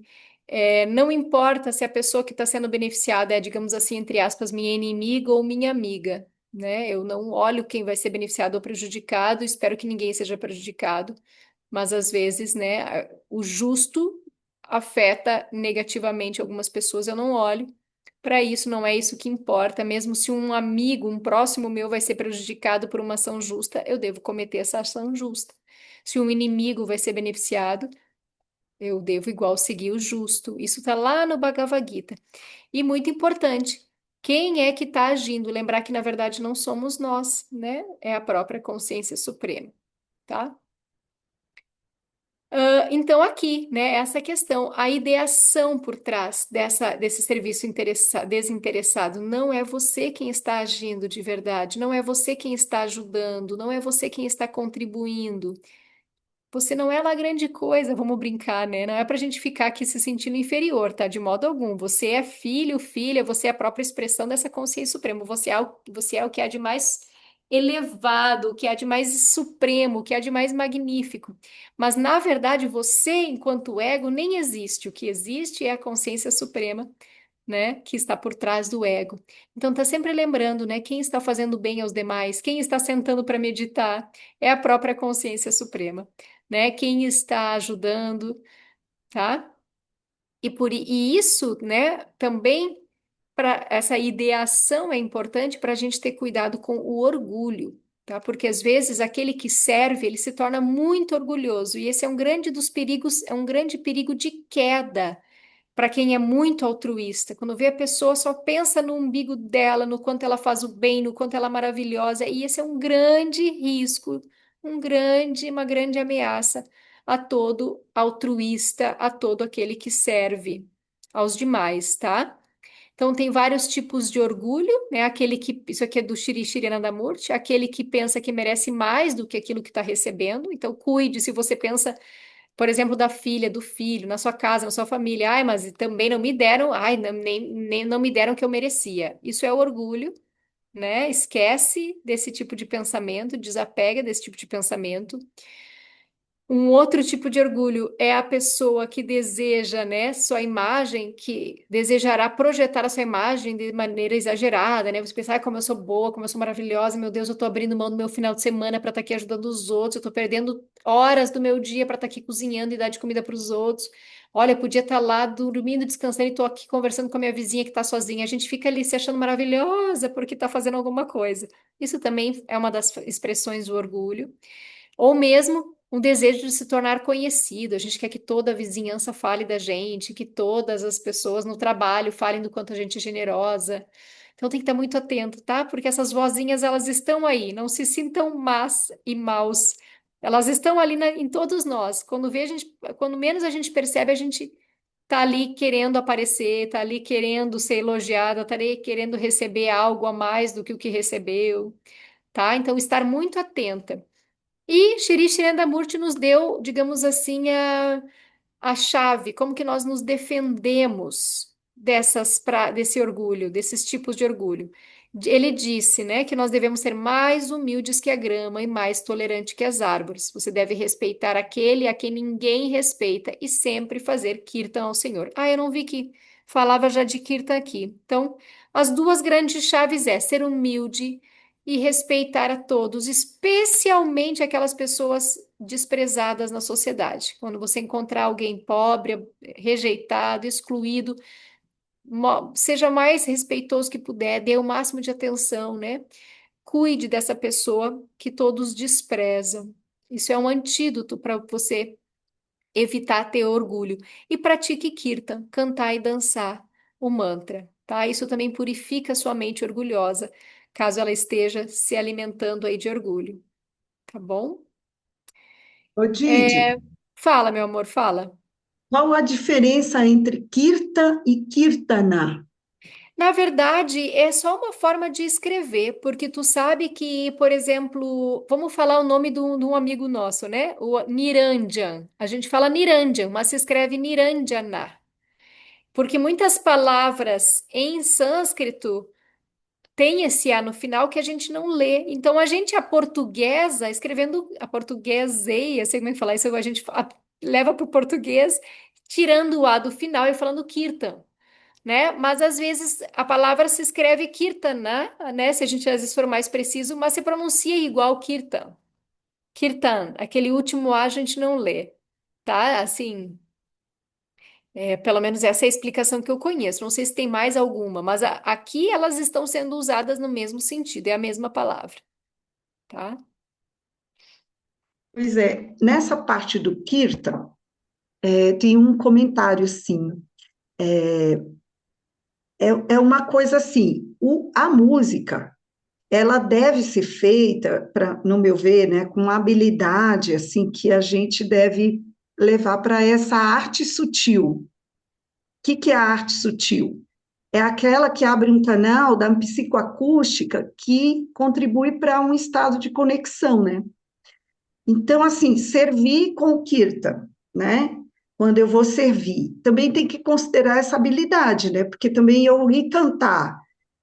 Não importa se a pessoa que está sendo beneficiada é, digamos assim, entre aspas, minha inimiga ou minha amiga, né? Eu não olho quem vai ser beneficiado ou prejudicado, espero que ninguém seja prejudicado, mas às vezes, né, o justo afeta negativamente algumas pessoas, eu não olho. Para isso, não é isso que importa, mesmo se um amigo, um próximo meu vai ser prejudicado por uma ação justa, eu devo cometer essa ação justa. Se um inimigo vai ser beneficiado, eu devo igual seguir o justo. Isso está lá no Bhagavad Gita. E muito importante, quem é que está agindo? Lembrar que, na verdade, não somos nós, né? É a própria consciência suprema, tá? Então, aqui, né, essa questão, a ideação por trás desse serviço desinteressado, não é você quem está agindo de verdade, não é você quem está ajudando, não é você quem está contribuindo. Você não é lá grande coisa, vamos brincar, né? Não é pra gente ficar aqui se sentindo inferior, tá? De modo algum. Você é filho, filha, você é a própria expressão dessa consciência suprema. Você é o que há de mais elevado, o que há de mais supremo, o que há de mais magnífico. Mas, na verdade, você, enquanto ego, nem existe. O que existe é a consciência suprema, né? Que está por trás do ego. Então, tá sempre lembrando, né? Quem está fazendo bem aos demais, quem está sentando para meditar, é a própria consciência suprema, né? Quem está ajudando, tá? E isso, né, também para essa ideação é importante para a gente ter cuidado com o orgulho, tá? Porque às vezes aquele que serve, ele se torna muito orgulhoso, e esse é um grande dos perigos, é um grande perigo de queda para quem é muito altruísta. Quando vê a pessoa só pensa no umbigo dela, no quanto ela faz o bem, no quanto ela é maravilhosa, e esse é um grande risco, uma grande ameaça a todo altruísta, a todo aquele que serve aos demais, tá? Então, tem vários tipos de orgulho, né? Aquele que, isso aqui é do Shri Shri Anandamurti, aquele que pensa que merece mais do que aquilo que está recebendo. Então, cuide se você pensa, por exemplo, da filha, do filho, na sua casa, na sua família. Ai, mas também não me deram, ai, nem não me deram o que eu merecia. Isso é orgulho, né? Esquece desse tipo de pensamento, desapega desse tipo de pensamento. Um outro tipo de orgulho é a pessoa que deseja, né, sua imagem, que desejará projetar a sua imagem de maneira exagerada, né? Você pensar, ai, como eu sou boa, como eu sou maravilhosa, meu Deus, eu tô abrindo mão do meu final de semana para estar aqui ajudando os outros, eu tô perdendo horas do meu dia para estar aqui cozinhando e dar de comida para os outros. Olha, eu podia estar lá dormindo, descansando e tô aqui conversando com a minha vizinha que tá sozinha. A gente fica ali se achando maravilhosa porque tá fazendo alguma coisa. Isso também é uma das expressões do orgulho. Ou mesmo um desejo de se tornar conhecido. A gente quer que toda a vizinhança fale da gente, que todas as pessoas no trabalho falem do quanto a gente é generosa. Então tem que estar muito atento, tá? Porque essas vozinhas, elas estão aí. Não se sintam más e maus Elas estão ali em todos nós. Quando vê, quando menos a gente percebe, a gente tá ali querendo aparecer, tá ali querendo ser elogiada, tá ali querendo receber algo a mais do que o que recebeu, tá? Então, estar muito atenta. E Shri Shri Murti nos deu, digamos assim, a chave, como que nós nos defendemos desse orgulho, desses tipos de orgulho. Ele disse, né, que nós devemos ser mais humildes que a grama e mais tolerante que as árvores. Você deve respeitar aquele a quem ninguém respeita e sempre fazer kirtan ao Senhor. Ah, eu não vi que falava já de kirtan aqui. Então, as duas grandes chaves é ser humilde e respeitar a todos, especialmente aquelas pessoas desprezadas na sociedade. Quando você encontrar alguém pobre, rejeitado, excluído, seja mais respeitoso que puder, dê o máximo de atenção, né? Cuide dessa pessoa que todos desprezam. Isso é um antídoto para você evitar ter orgulho. E pratique kirtan, cantar e dançar o mantra, tá? Isso também purifica a sua mente orgulhosa, caso ela esteja se alimentando aí de orgulho, tá bom? Ô, Didi, Fala, meu amor, fala. qual a diferença entre Kirta e Kirtana? Na verdade, é só uma forma de escrever, porque tu sabe que, por exemplo, vamos falar o nome de um amigo nosso, né? O Niranjan. A gente fala Niranjan, mas se escreve Niranjana. Porque muitas palavras em sânscrito têm esse A no final que a gente não lê. Então, a gente, a portuguesa, escrevendo a portugueseia, sei como é que fala isso, a gente leva para o português, tirando o A do final e falando kirtan, né? Mas às vezes a palavra se escreve kirtana, né? Se a gente às vezes for mais preciso, mas se pronuncia igual kirtan. Kirtan, aquele último A a gente não lê, tá? Assim, pelo menos essa é a explicação que eu conheço. Não sei se tem mais alguma, mas aqui elas estão sendo usadas no mesmo sentido, é a mesma palavra, tá? Pois é, nessa parte do Kirtan, tem um comentário assim, é uma coisa assim, a música, ela deve ser feita, no meu ver, né, com habilidade, assim, que a gente deve levar para essa arte sutil. O que é a arte sutil? É aquela que abre um canal da psicoacústica que contribui para um estado de conexão, né? Então, assim, servir com o kirtan, né? Quando eu vou servir, também tem que considerar essa habilidade, né? Porque também eu ir cantar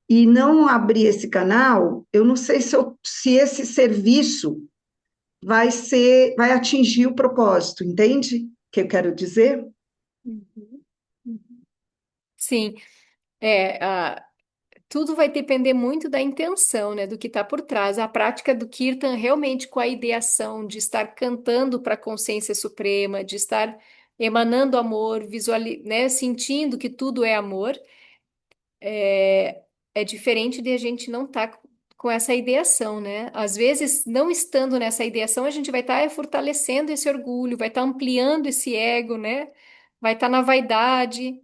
e não abrir esse canal, eu não sei se esse serviço vai atingir o propósito, entende? O que eu quero dizer? Uhum, uhum. Sim, é, tudo vai depender muito da intenção, né, do que está por trás. A prática do Kirtan realmente com a ideação de estar cantando para a consciência suprema, de estar emanando amor, né, sentindo que tudo é amor, é diferente de a gente não estar com essa ideação, né? Às vezes, não estando nessa ideação, a gente vai estar fortalecendo esse orgulho, vai estar ampliando esse ego, né? Vai estar na vaidade.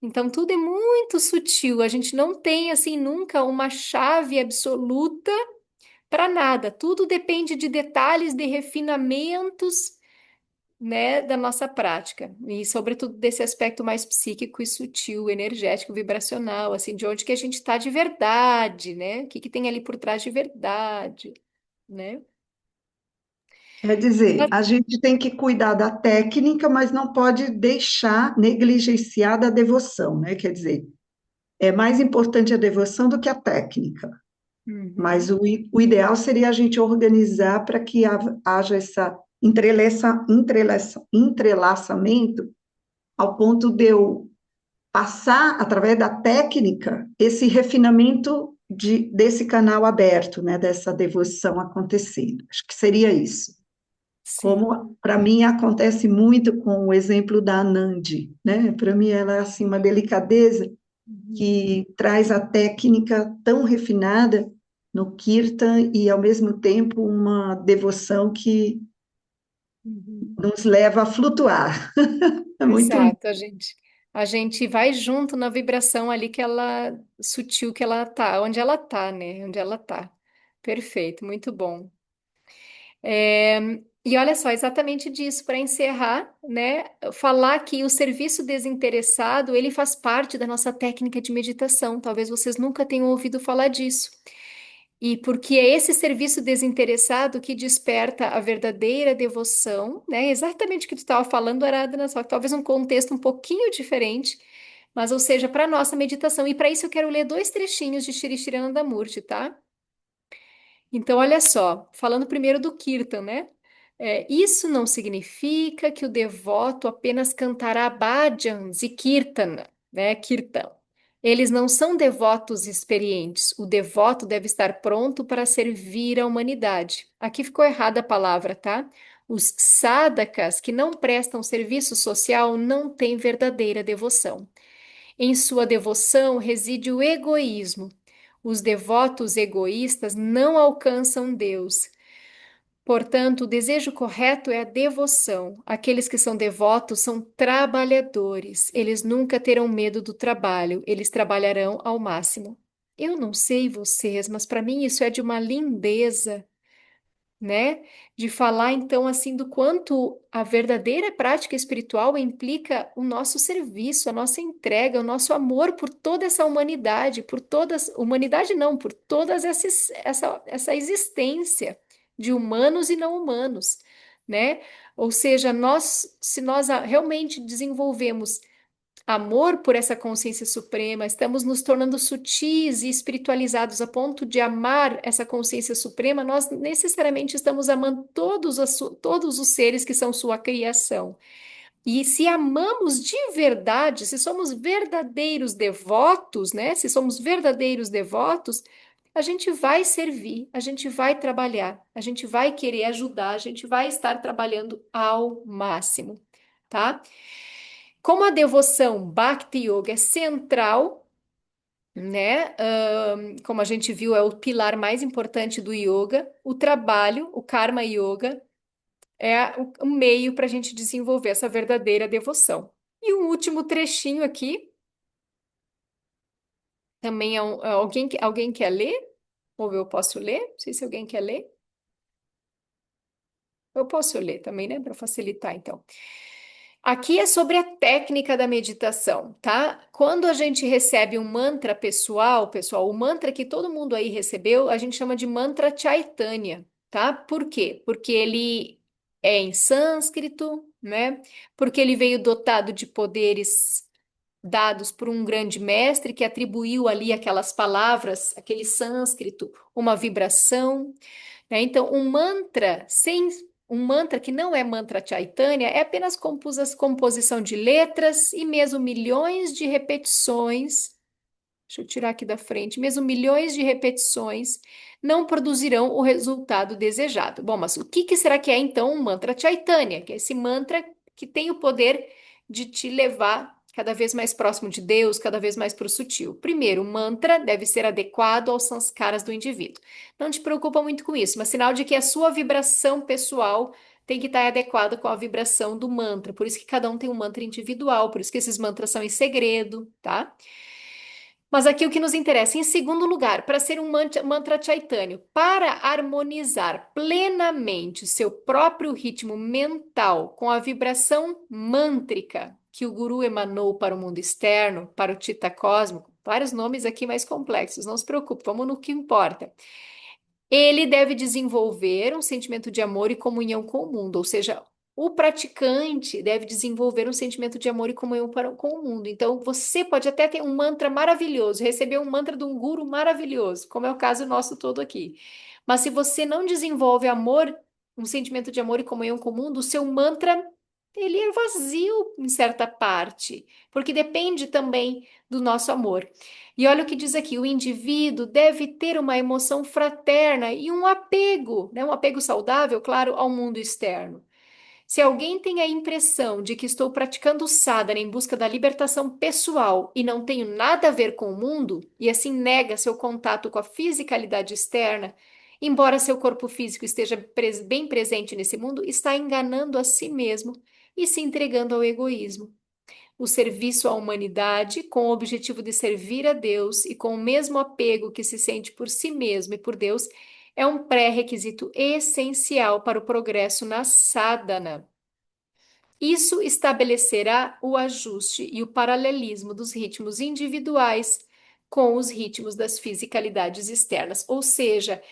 Então, tudo é muito sutil. A gente não tem, assim, nunca uma chave absoluta para nada. Tudo depende de detalhes, de refinamentos, né, da nossa prática. E, sobretudo, desse aspecto mais psíquico e sutil, energético, vibracional, assim, de onde que a gente está de verdade, né? O que que tem ali por trás de verdade, né? Quer dizer, a gente tem que cuidar da técnica, mas não pode deixar negligenciar da devoção, né? Quer dizer, é mais importante a devoção do que a técnica. Mas Uhum. o ideal seria a gente organizar para que haja essa entrelaçamento ao ponto de eu passar, através da técnica, esse refinamento desse canal aberto, né, dessa devoção acontecendo. Acho que seria isso. Sim. Como, para mim, acontece muito com o exemplo da Anandi, né? Para mim, ela é assim, uma delicadeza Uhum. que traz a técnica tão refinada no Kirtan e, ao mesmo tempo, uma devoção que Uhum. nos leva a flutuar. É muito lindo. Exato, a gente vai junto na vibração ali que ela sutil que ela tá, onde ela tá, né? Onde ela tá. Perfeito, muito bom. E olha só, exatamente disso, para encerrar, né? Falar que o serviço desinteressado, ele faz parte da nossa técnica de meditação. Talvez vocês nunca tenham ouvido falar disso. E porque é esse serviço desinteressado que desperta a verdadeira devoção, né? Exatamente o que tu estava falando, Aradhana, só que talvez um contexto um pouquinho diferente, mas ou seja, para a nossa meditação. E para isso eu quero ler dois trechinhos de Shri Shri Anandamurti, tá? Então, olha só, falando primeiro do Kirtan, né? Isso não significa que o devoto apenas cantará bhajans e kirtana, né? Kirtan. Eles não são devotos experientes. O devoto deve estar pronto para servir a humanidade. Aqui ficou errada a palavra, tá? Os sadhakas que não prestam serviço social não têm verdadeira devoção. Em sua devoção reside o egoísmo. Os devotos egoístas não alcançam Deus. Portanto, o desejo correto é a devoção. Aqueles que são devotos são trabalhadores. Eles nunca terão medo do trabalho. Eles trabalharão ao máximo. Eu não sei vocês, mas para mim isso é de uma lindeza, né? De falar então assim do quanto a verdadeira prática espiritual implica o nosso serviço, a nossa entrega, o nosso amor por toda essa humanidade, por todas, humanidade não, por todas essa existência de humanos e não humanos, né? Ou seja, se nós realmente desenvolvemos amor por essa consciência suprema, estamos nos tornando sutis e espiritualizados a ponto de amar essa consciência suprema, nós necessariamente estamos amando todos os seres que são sua criação. E se amamos de verdade, se somos verdadeiros devotos, né? Se somos verdadeiros devotos, a gente vai servir, a gente vai trabalhar, a gente vai querer ajudar, a gente vai estar trabalhando ao máximo, tá? Como a devoção Bhakti Yoga é central, né? Como a gente viu, é o pilar mais importante do yoga, o trabalho, o Karma Yoga, é o meio para a gente desenvolver essa verdadeira devoção. E o último trechinho aqui, também alguém quer ler? Ou eu posso ler? Não sei se alguém quer ler. Eu posso ler também, né? Para facilitar, então. Aqui é sobre a técnica da meditação, tá? Quando a gente recebe um mantra pessoal, o mantra que todo mundo aí recebeu, a gente chama de mantra Chaitanya, tá? Por quê? Porque ele é em sânscrito, né? Porque ele veio dotado de poderes dados por um grande mestre que atribuiu ali aquelas palavras, aquele sânscrito, uma vibração, né? Então, um mantra que não é mantra Chaitanya é apenas composição de letras e mesmo milhões de repetições. Deixa eu tirar aqui da frente. Mesmo milhões de repetições não produzirão o resultado desejado. Bom, mas o que será que é então um mantra Chaitanya? Que é esse mantra que tem o poder de te levar cada vez mais próximo de Deus, cada vez mais para o sutil. Primeiro, o mantra deve ser adequado aos sanskaras do indivíduo. Não te preocupa muito com isso, mas sinal de que a sua vibração pessoal tem que estar adequada com a vibração do mantra. Por isso que cada um tem um mantra individual, por isso que esses mantras são em segredo, tá? Mas aqui o que nos interessa, em segundo lugar, para ser um mantra chaitânio, para harmonizar plenamente o seu próprio ritmo mental com a vibração mântrica que o guru emanou para o mundo externo, para o Tita cósmico, vários nomes aqui mais complexos, não se preocupe, vamos no que importa. Ele deve desenvolver um sentimento de amor e comunhão com o mundo, ou seja, o praticante deve desenvolver um sentimento de amor e comunhão com o mundo. Então, você pode até ter um mantra maravilhoso, receber um mantra de um guru maravilhoso, como é o caso nosso todo aqui. Mas se você não desenvolve amor, um sentimento de amor e comunhão com o mundo, o seu mantra, ele é vazio em certa parte, porque depende também do nosso amor. E olha o que diz aqui: o indivíduo deve ter uma emoção fraterna e um apego, né, um apego saudável, claro, ao mundo externo. Se alguém tem a impressão de que estou praticando sadhana em busca da libertação pessoal e não tenho nada a ver com o mundo, e assim nega seu contato com a fisicalidade externa, embora seu corpo físico esteja bem presente nesse mundo, está enganando a si mesmo e se entregando ao egoísmo. O serviço à humanidade, com o objetivo de servir a Deus e com o mesmo apego que se sente por si mesmo e por Deus, é um pré-requisito essencial para o progresso na sadhana. Isso estabelecerá o ajuste e o paralelismo dos ritmos individuais com os ritmos das fisicalidades externas, ou seja,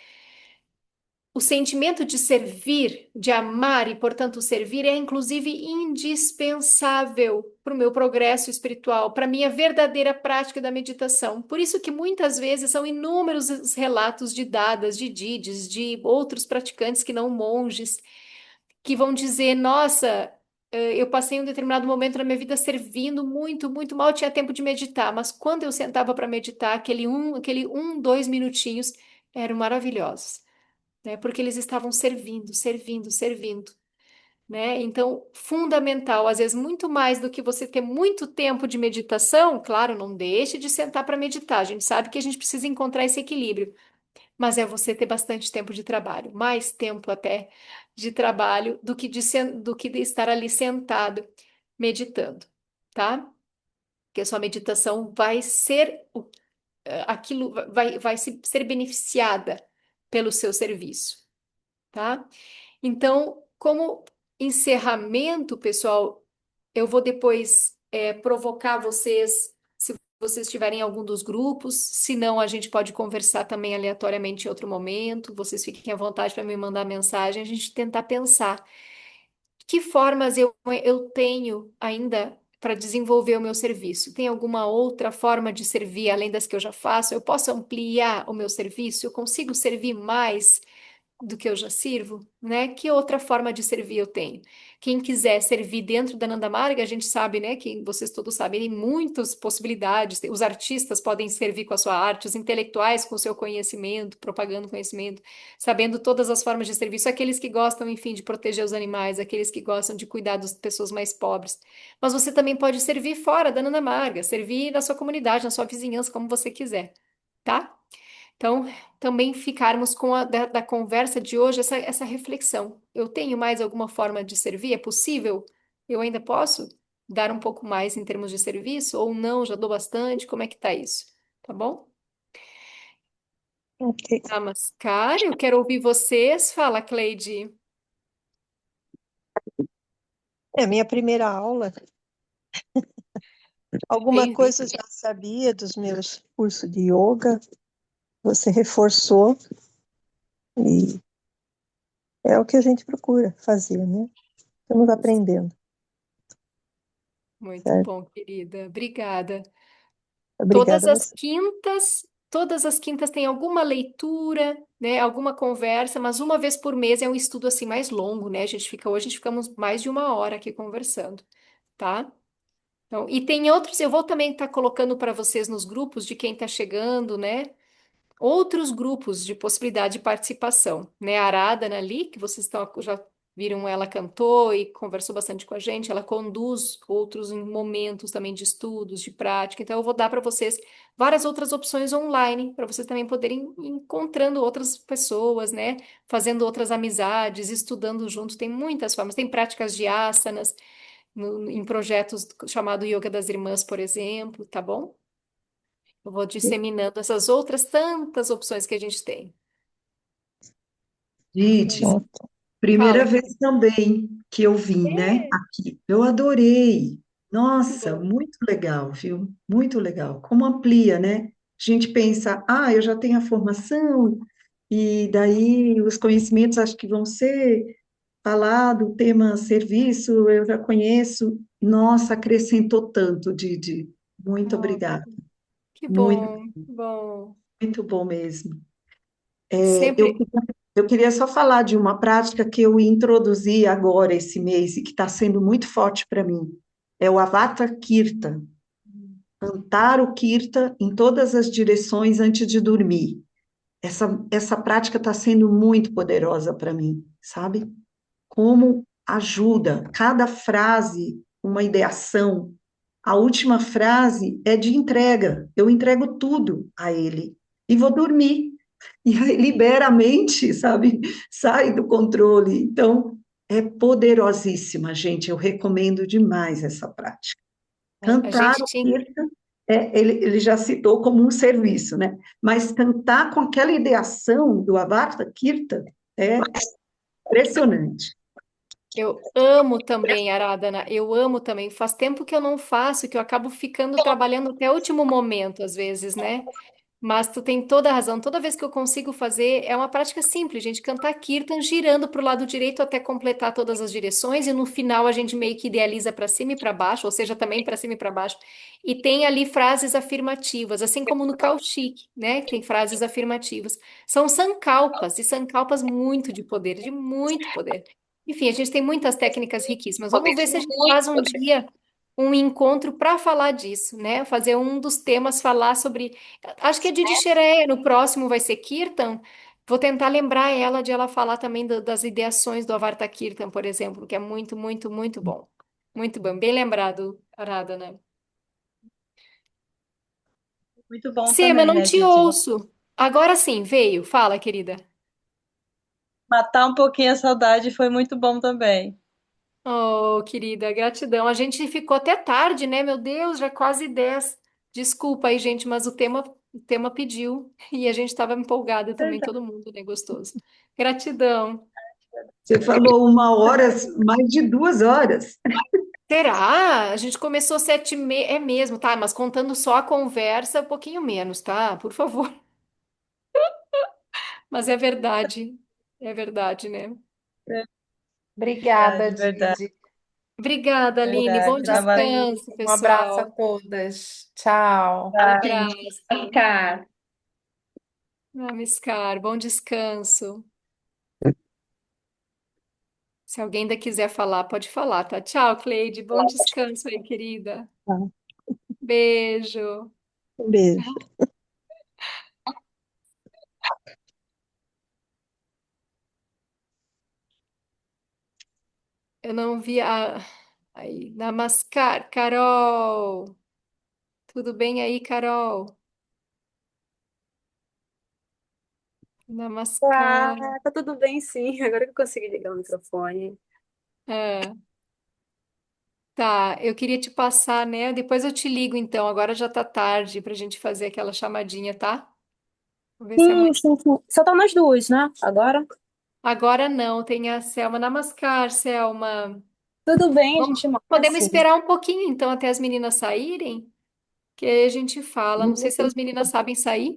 o sentimento de servir, de amar e, portanto, servir é inclusive indispensável para o meu progresso espiritual, para a minha verdadeira prática da meditação. Por isso que muitas vezes são inúmeros os relatos de dadas, de didis, de outros praticantes que não monges, que vão dizer, nossa, eu passei um determinado momento na minha vida servindo muito, muito mal, tinha tempo de meditar, mas quando eu sentava para meditar, aquele 2 minutinhos eram maravilhosos, né? Porque eles estavam servindo, servindo, servindo, né? Então, fundamental, às vezes muito mais do que você ter muito tempo de meditação, claro, não deixe de sentar para meditar. A gente sabe que a gente precisa encontrar esse equilíbrio, mas é você ter bastante tempo de trabalho, mais tempo até de trabalho do que de estar ali sentado meditando, tá? Porque a sua meditação vai ser aquilo, ser beneficiada pelo seu serviço, tá? Então, como encerramento, pessoal, eu vou depois provocar vocês, se vocês estiverem em algum dos grupos, se não, a gente pode conversar também aleatoriamente em outro momento, vocês fiquem à vontade para me mandar mensagem, a gente tentar pensar que formas eu tenho ainda para desenvolver o meu serviço. Tem alguma outra forma de servir além das que eu já faço? Eu posso ampliar o meu serviço? Eu consigo servir mais do que eu já sirvo, né? Que outra forma de servir eu tenho? Quem quiser servir dentro da Nanda Marga, a gente sabe, né? Que vocês todos sabem, tem muitas possibilidades. Os artistas podem servir com a sua arte, os intelectuais com o seu conhecimento, propagando conhecimento, sabendo todas as formas de serviço. Aqueles que gostam, enfim, de proteger os animais, aqueles que gostam de cuidar das pessoas mais pobres. Mas você também pode servir fora da Nanda Marga, servir na sua comunidade, na sua vizinhança, como você quiser, tá? Então, também ficarmos com da conversa de hoje, essa reflexão. Eu tenho mais alguma forma de servir? É possível? Eu ainda posso dar um pouco mais em termos de serviço? Ou não, já dou bastante? Como é que tá isso? Tá bom? Ok. Namaskar, eu quero ouvir vocês. Fala, Cleide. É a minha primeira aula. Alguma Bem-vinda. coisa eu já sabia dos meus cursos de yoga, você reforçou, e é o que a gente procura fazer, né? Estamos aprendendo, Muito certo? bom, querida. Obrigada. Obrigada a você. Todas as quintas tem alguma leitura, né, alguma conversa, mas uma vez por mês é um estudo assim mais longo, né? Hoje a gente ficamos mais de 1 hora aqui conversando, tá? Então, e tem outros, eu vou também estar colocando para vocês nos grupos de quem está chegando, né? Outros grupos de possibilidade de participação, né? A Aradhana ali, que vocês já viram, ela cantou e conversou bastante com a gente, ela conduz outros momentos também de estudos, de prática. Então, eu vou dar para vocês várias outras opções online, para vocês também poderem ir encontrando outras pessoas, né? Fazendo outras amizades, estudando junto. Tem muitas formas, tem práticas de asanas, em projetos chamado Yoga das Irmãs, por exemplo, tá bom? Eu vou disseminando essas outras tantas opções que a gente tem. Didi, primeira Fala. vez também que eu vim, né, É, aqui. Eu adorei. que Nossa, bom. muito legal, viu? Muito legal. Como amplia, né? A gente pensa, ah, eu já tenho a formação, e daí os conhecimentos acho que vão ser falados, o tema serviço, eu já conheço. Nossa, acrescentou tanto, Didi. Muito Oh, obrigada. que Muito, bom, que bom. muito bom mesmo. Eu, Sempre. eu queria só falar de uma prática que eu introduzi agora esse mês e que está sendo muito forte para mim. É o Avata Kirtan, cantar o Kirtan em todas as direções antes de dormir. Essa prática está sendo muito poderosa para mim, sabe? Como ajuda cada frase, uma ideação. A última frase é de entrega. Eu entrego tudo a ele e vou dormir. E aí libera a mente, sabe? Sai do controle. Então, é poderosíssima, gente. Eu recomendo demais essa prática. A Cantar gente o tinha, Kirtan ele já citou como um serviço, né? Mas cantar com aquela ideação do Avarta Kirtan é impressionante. Eu amo também, Aradhana, eu amo também. Faz tempo que eu não faço, que eu acabo ficando trabalhando até o último momento, às vezes, né? Mas tu tem toda a razão. Toda vez que eu consigo fazer, é uma prática simples, gente. Cantar Kirtan girando para o lado direito até completar todas as direções, e no final a gente meio que idealiza para cima e para baixo, ou seja, também para cima e para baixo. E tem ali frases afirmativas, assim como no Kaushik, né? Tem frases afirmativas. São sankalpas, e sankalpas muito de poder, de muito poder. Enfim, a gente tem muitas técnicas riquíssimas. Vamos ver se a gente faz um dia um encontro para falar disso, né? Fazer um dos temas falar sobre. Acho que é Didi Xereia, no próximo vai ser Kirtan. Vou tentar lembrar ela de ela falar também das ideações do Avarta Kirtan, por exemplo, que é muito, muito, muito bom. Muito bom. Bem lembrado, Aradhana. Muito bom Sema, também, não né, te Didi? ouço. Agora sim, veio. Fala, querida. Matar um pouquinho a saudade foi muito bom também. Oh, querida, gratidão. A gente ficou até tarde, né? Meu Deus, já quase 10. Desculpa aí, gente, mas o tema pediu e a gente estava empolgada também, Verdade. todo mundo, né? Gostoso. Gratidão. Você falou 1 hora, mais de 2 horas. Será? A gente começou 7h30. É mesmo, tá? Mas contando só a conversa, um pouquinho menos, tá? Por favor. Mas é verdade. É verdade, né? Obrigada, Verdade, verdade, Didi. Obrigada, Aline. Bom verdade. Trabalho. descanso, Um abraço a pessoal. todas. Tchau. Abraço. Ficar. Namaskar. Bom descanso. Se alguém ainda quiser falar, pode falar, tá? Tchau, Cleide. Bom descanso aí, querida. Tá. Beijo. Um beijo. Eu não vi a. Aí, Namaskar, Carol. Tudo bem aí, Carol? Ah, Namaskar. tá tudo bem, sim. Agora que eu consegui ligar o microfone. É, tá, eu queria te passar, né? Depois eu te ligo, então. Agora já tá tarde pra gente fazer aquela chamadinha, tá? Vou ver se Sim, amanhã. sim, sim. Só tá nós duas, né? Agora. Agora não, tem a Selma. Namaskar, Selma. Tudo bem, a Vamos- gente marca Podemos assim. esperar um pouquinho, então, até as meninas saírem, que aí a gente fala. Não sei se as meninas sabem sair.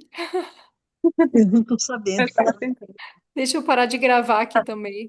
Eu não estou sabendo. Deixa eu parar de gravar aqui também.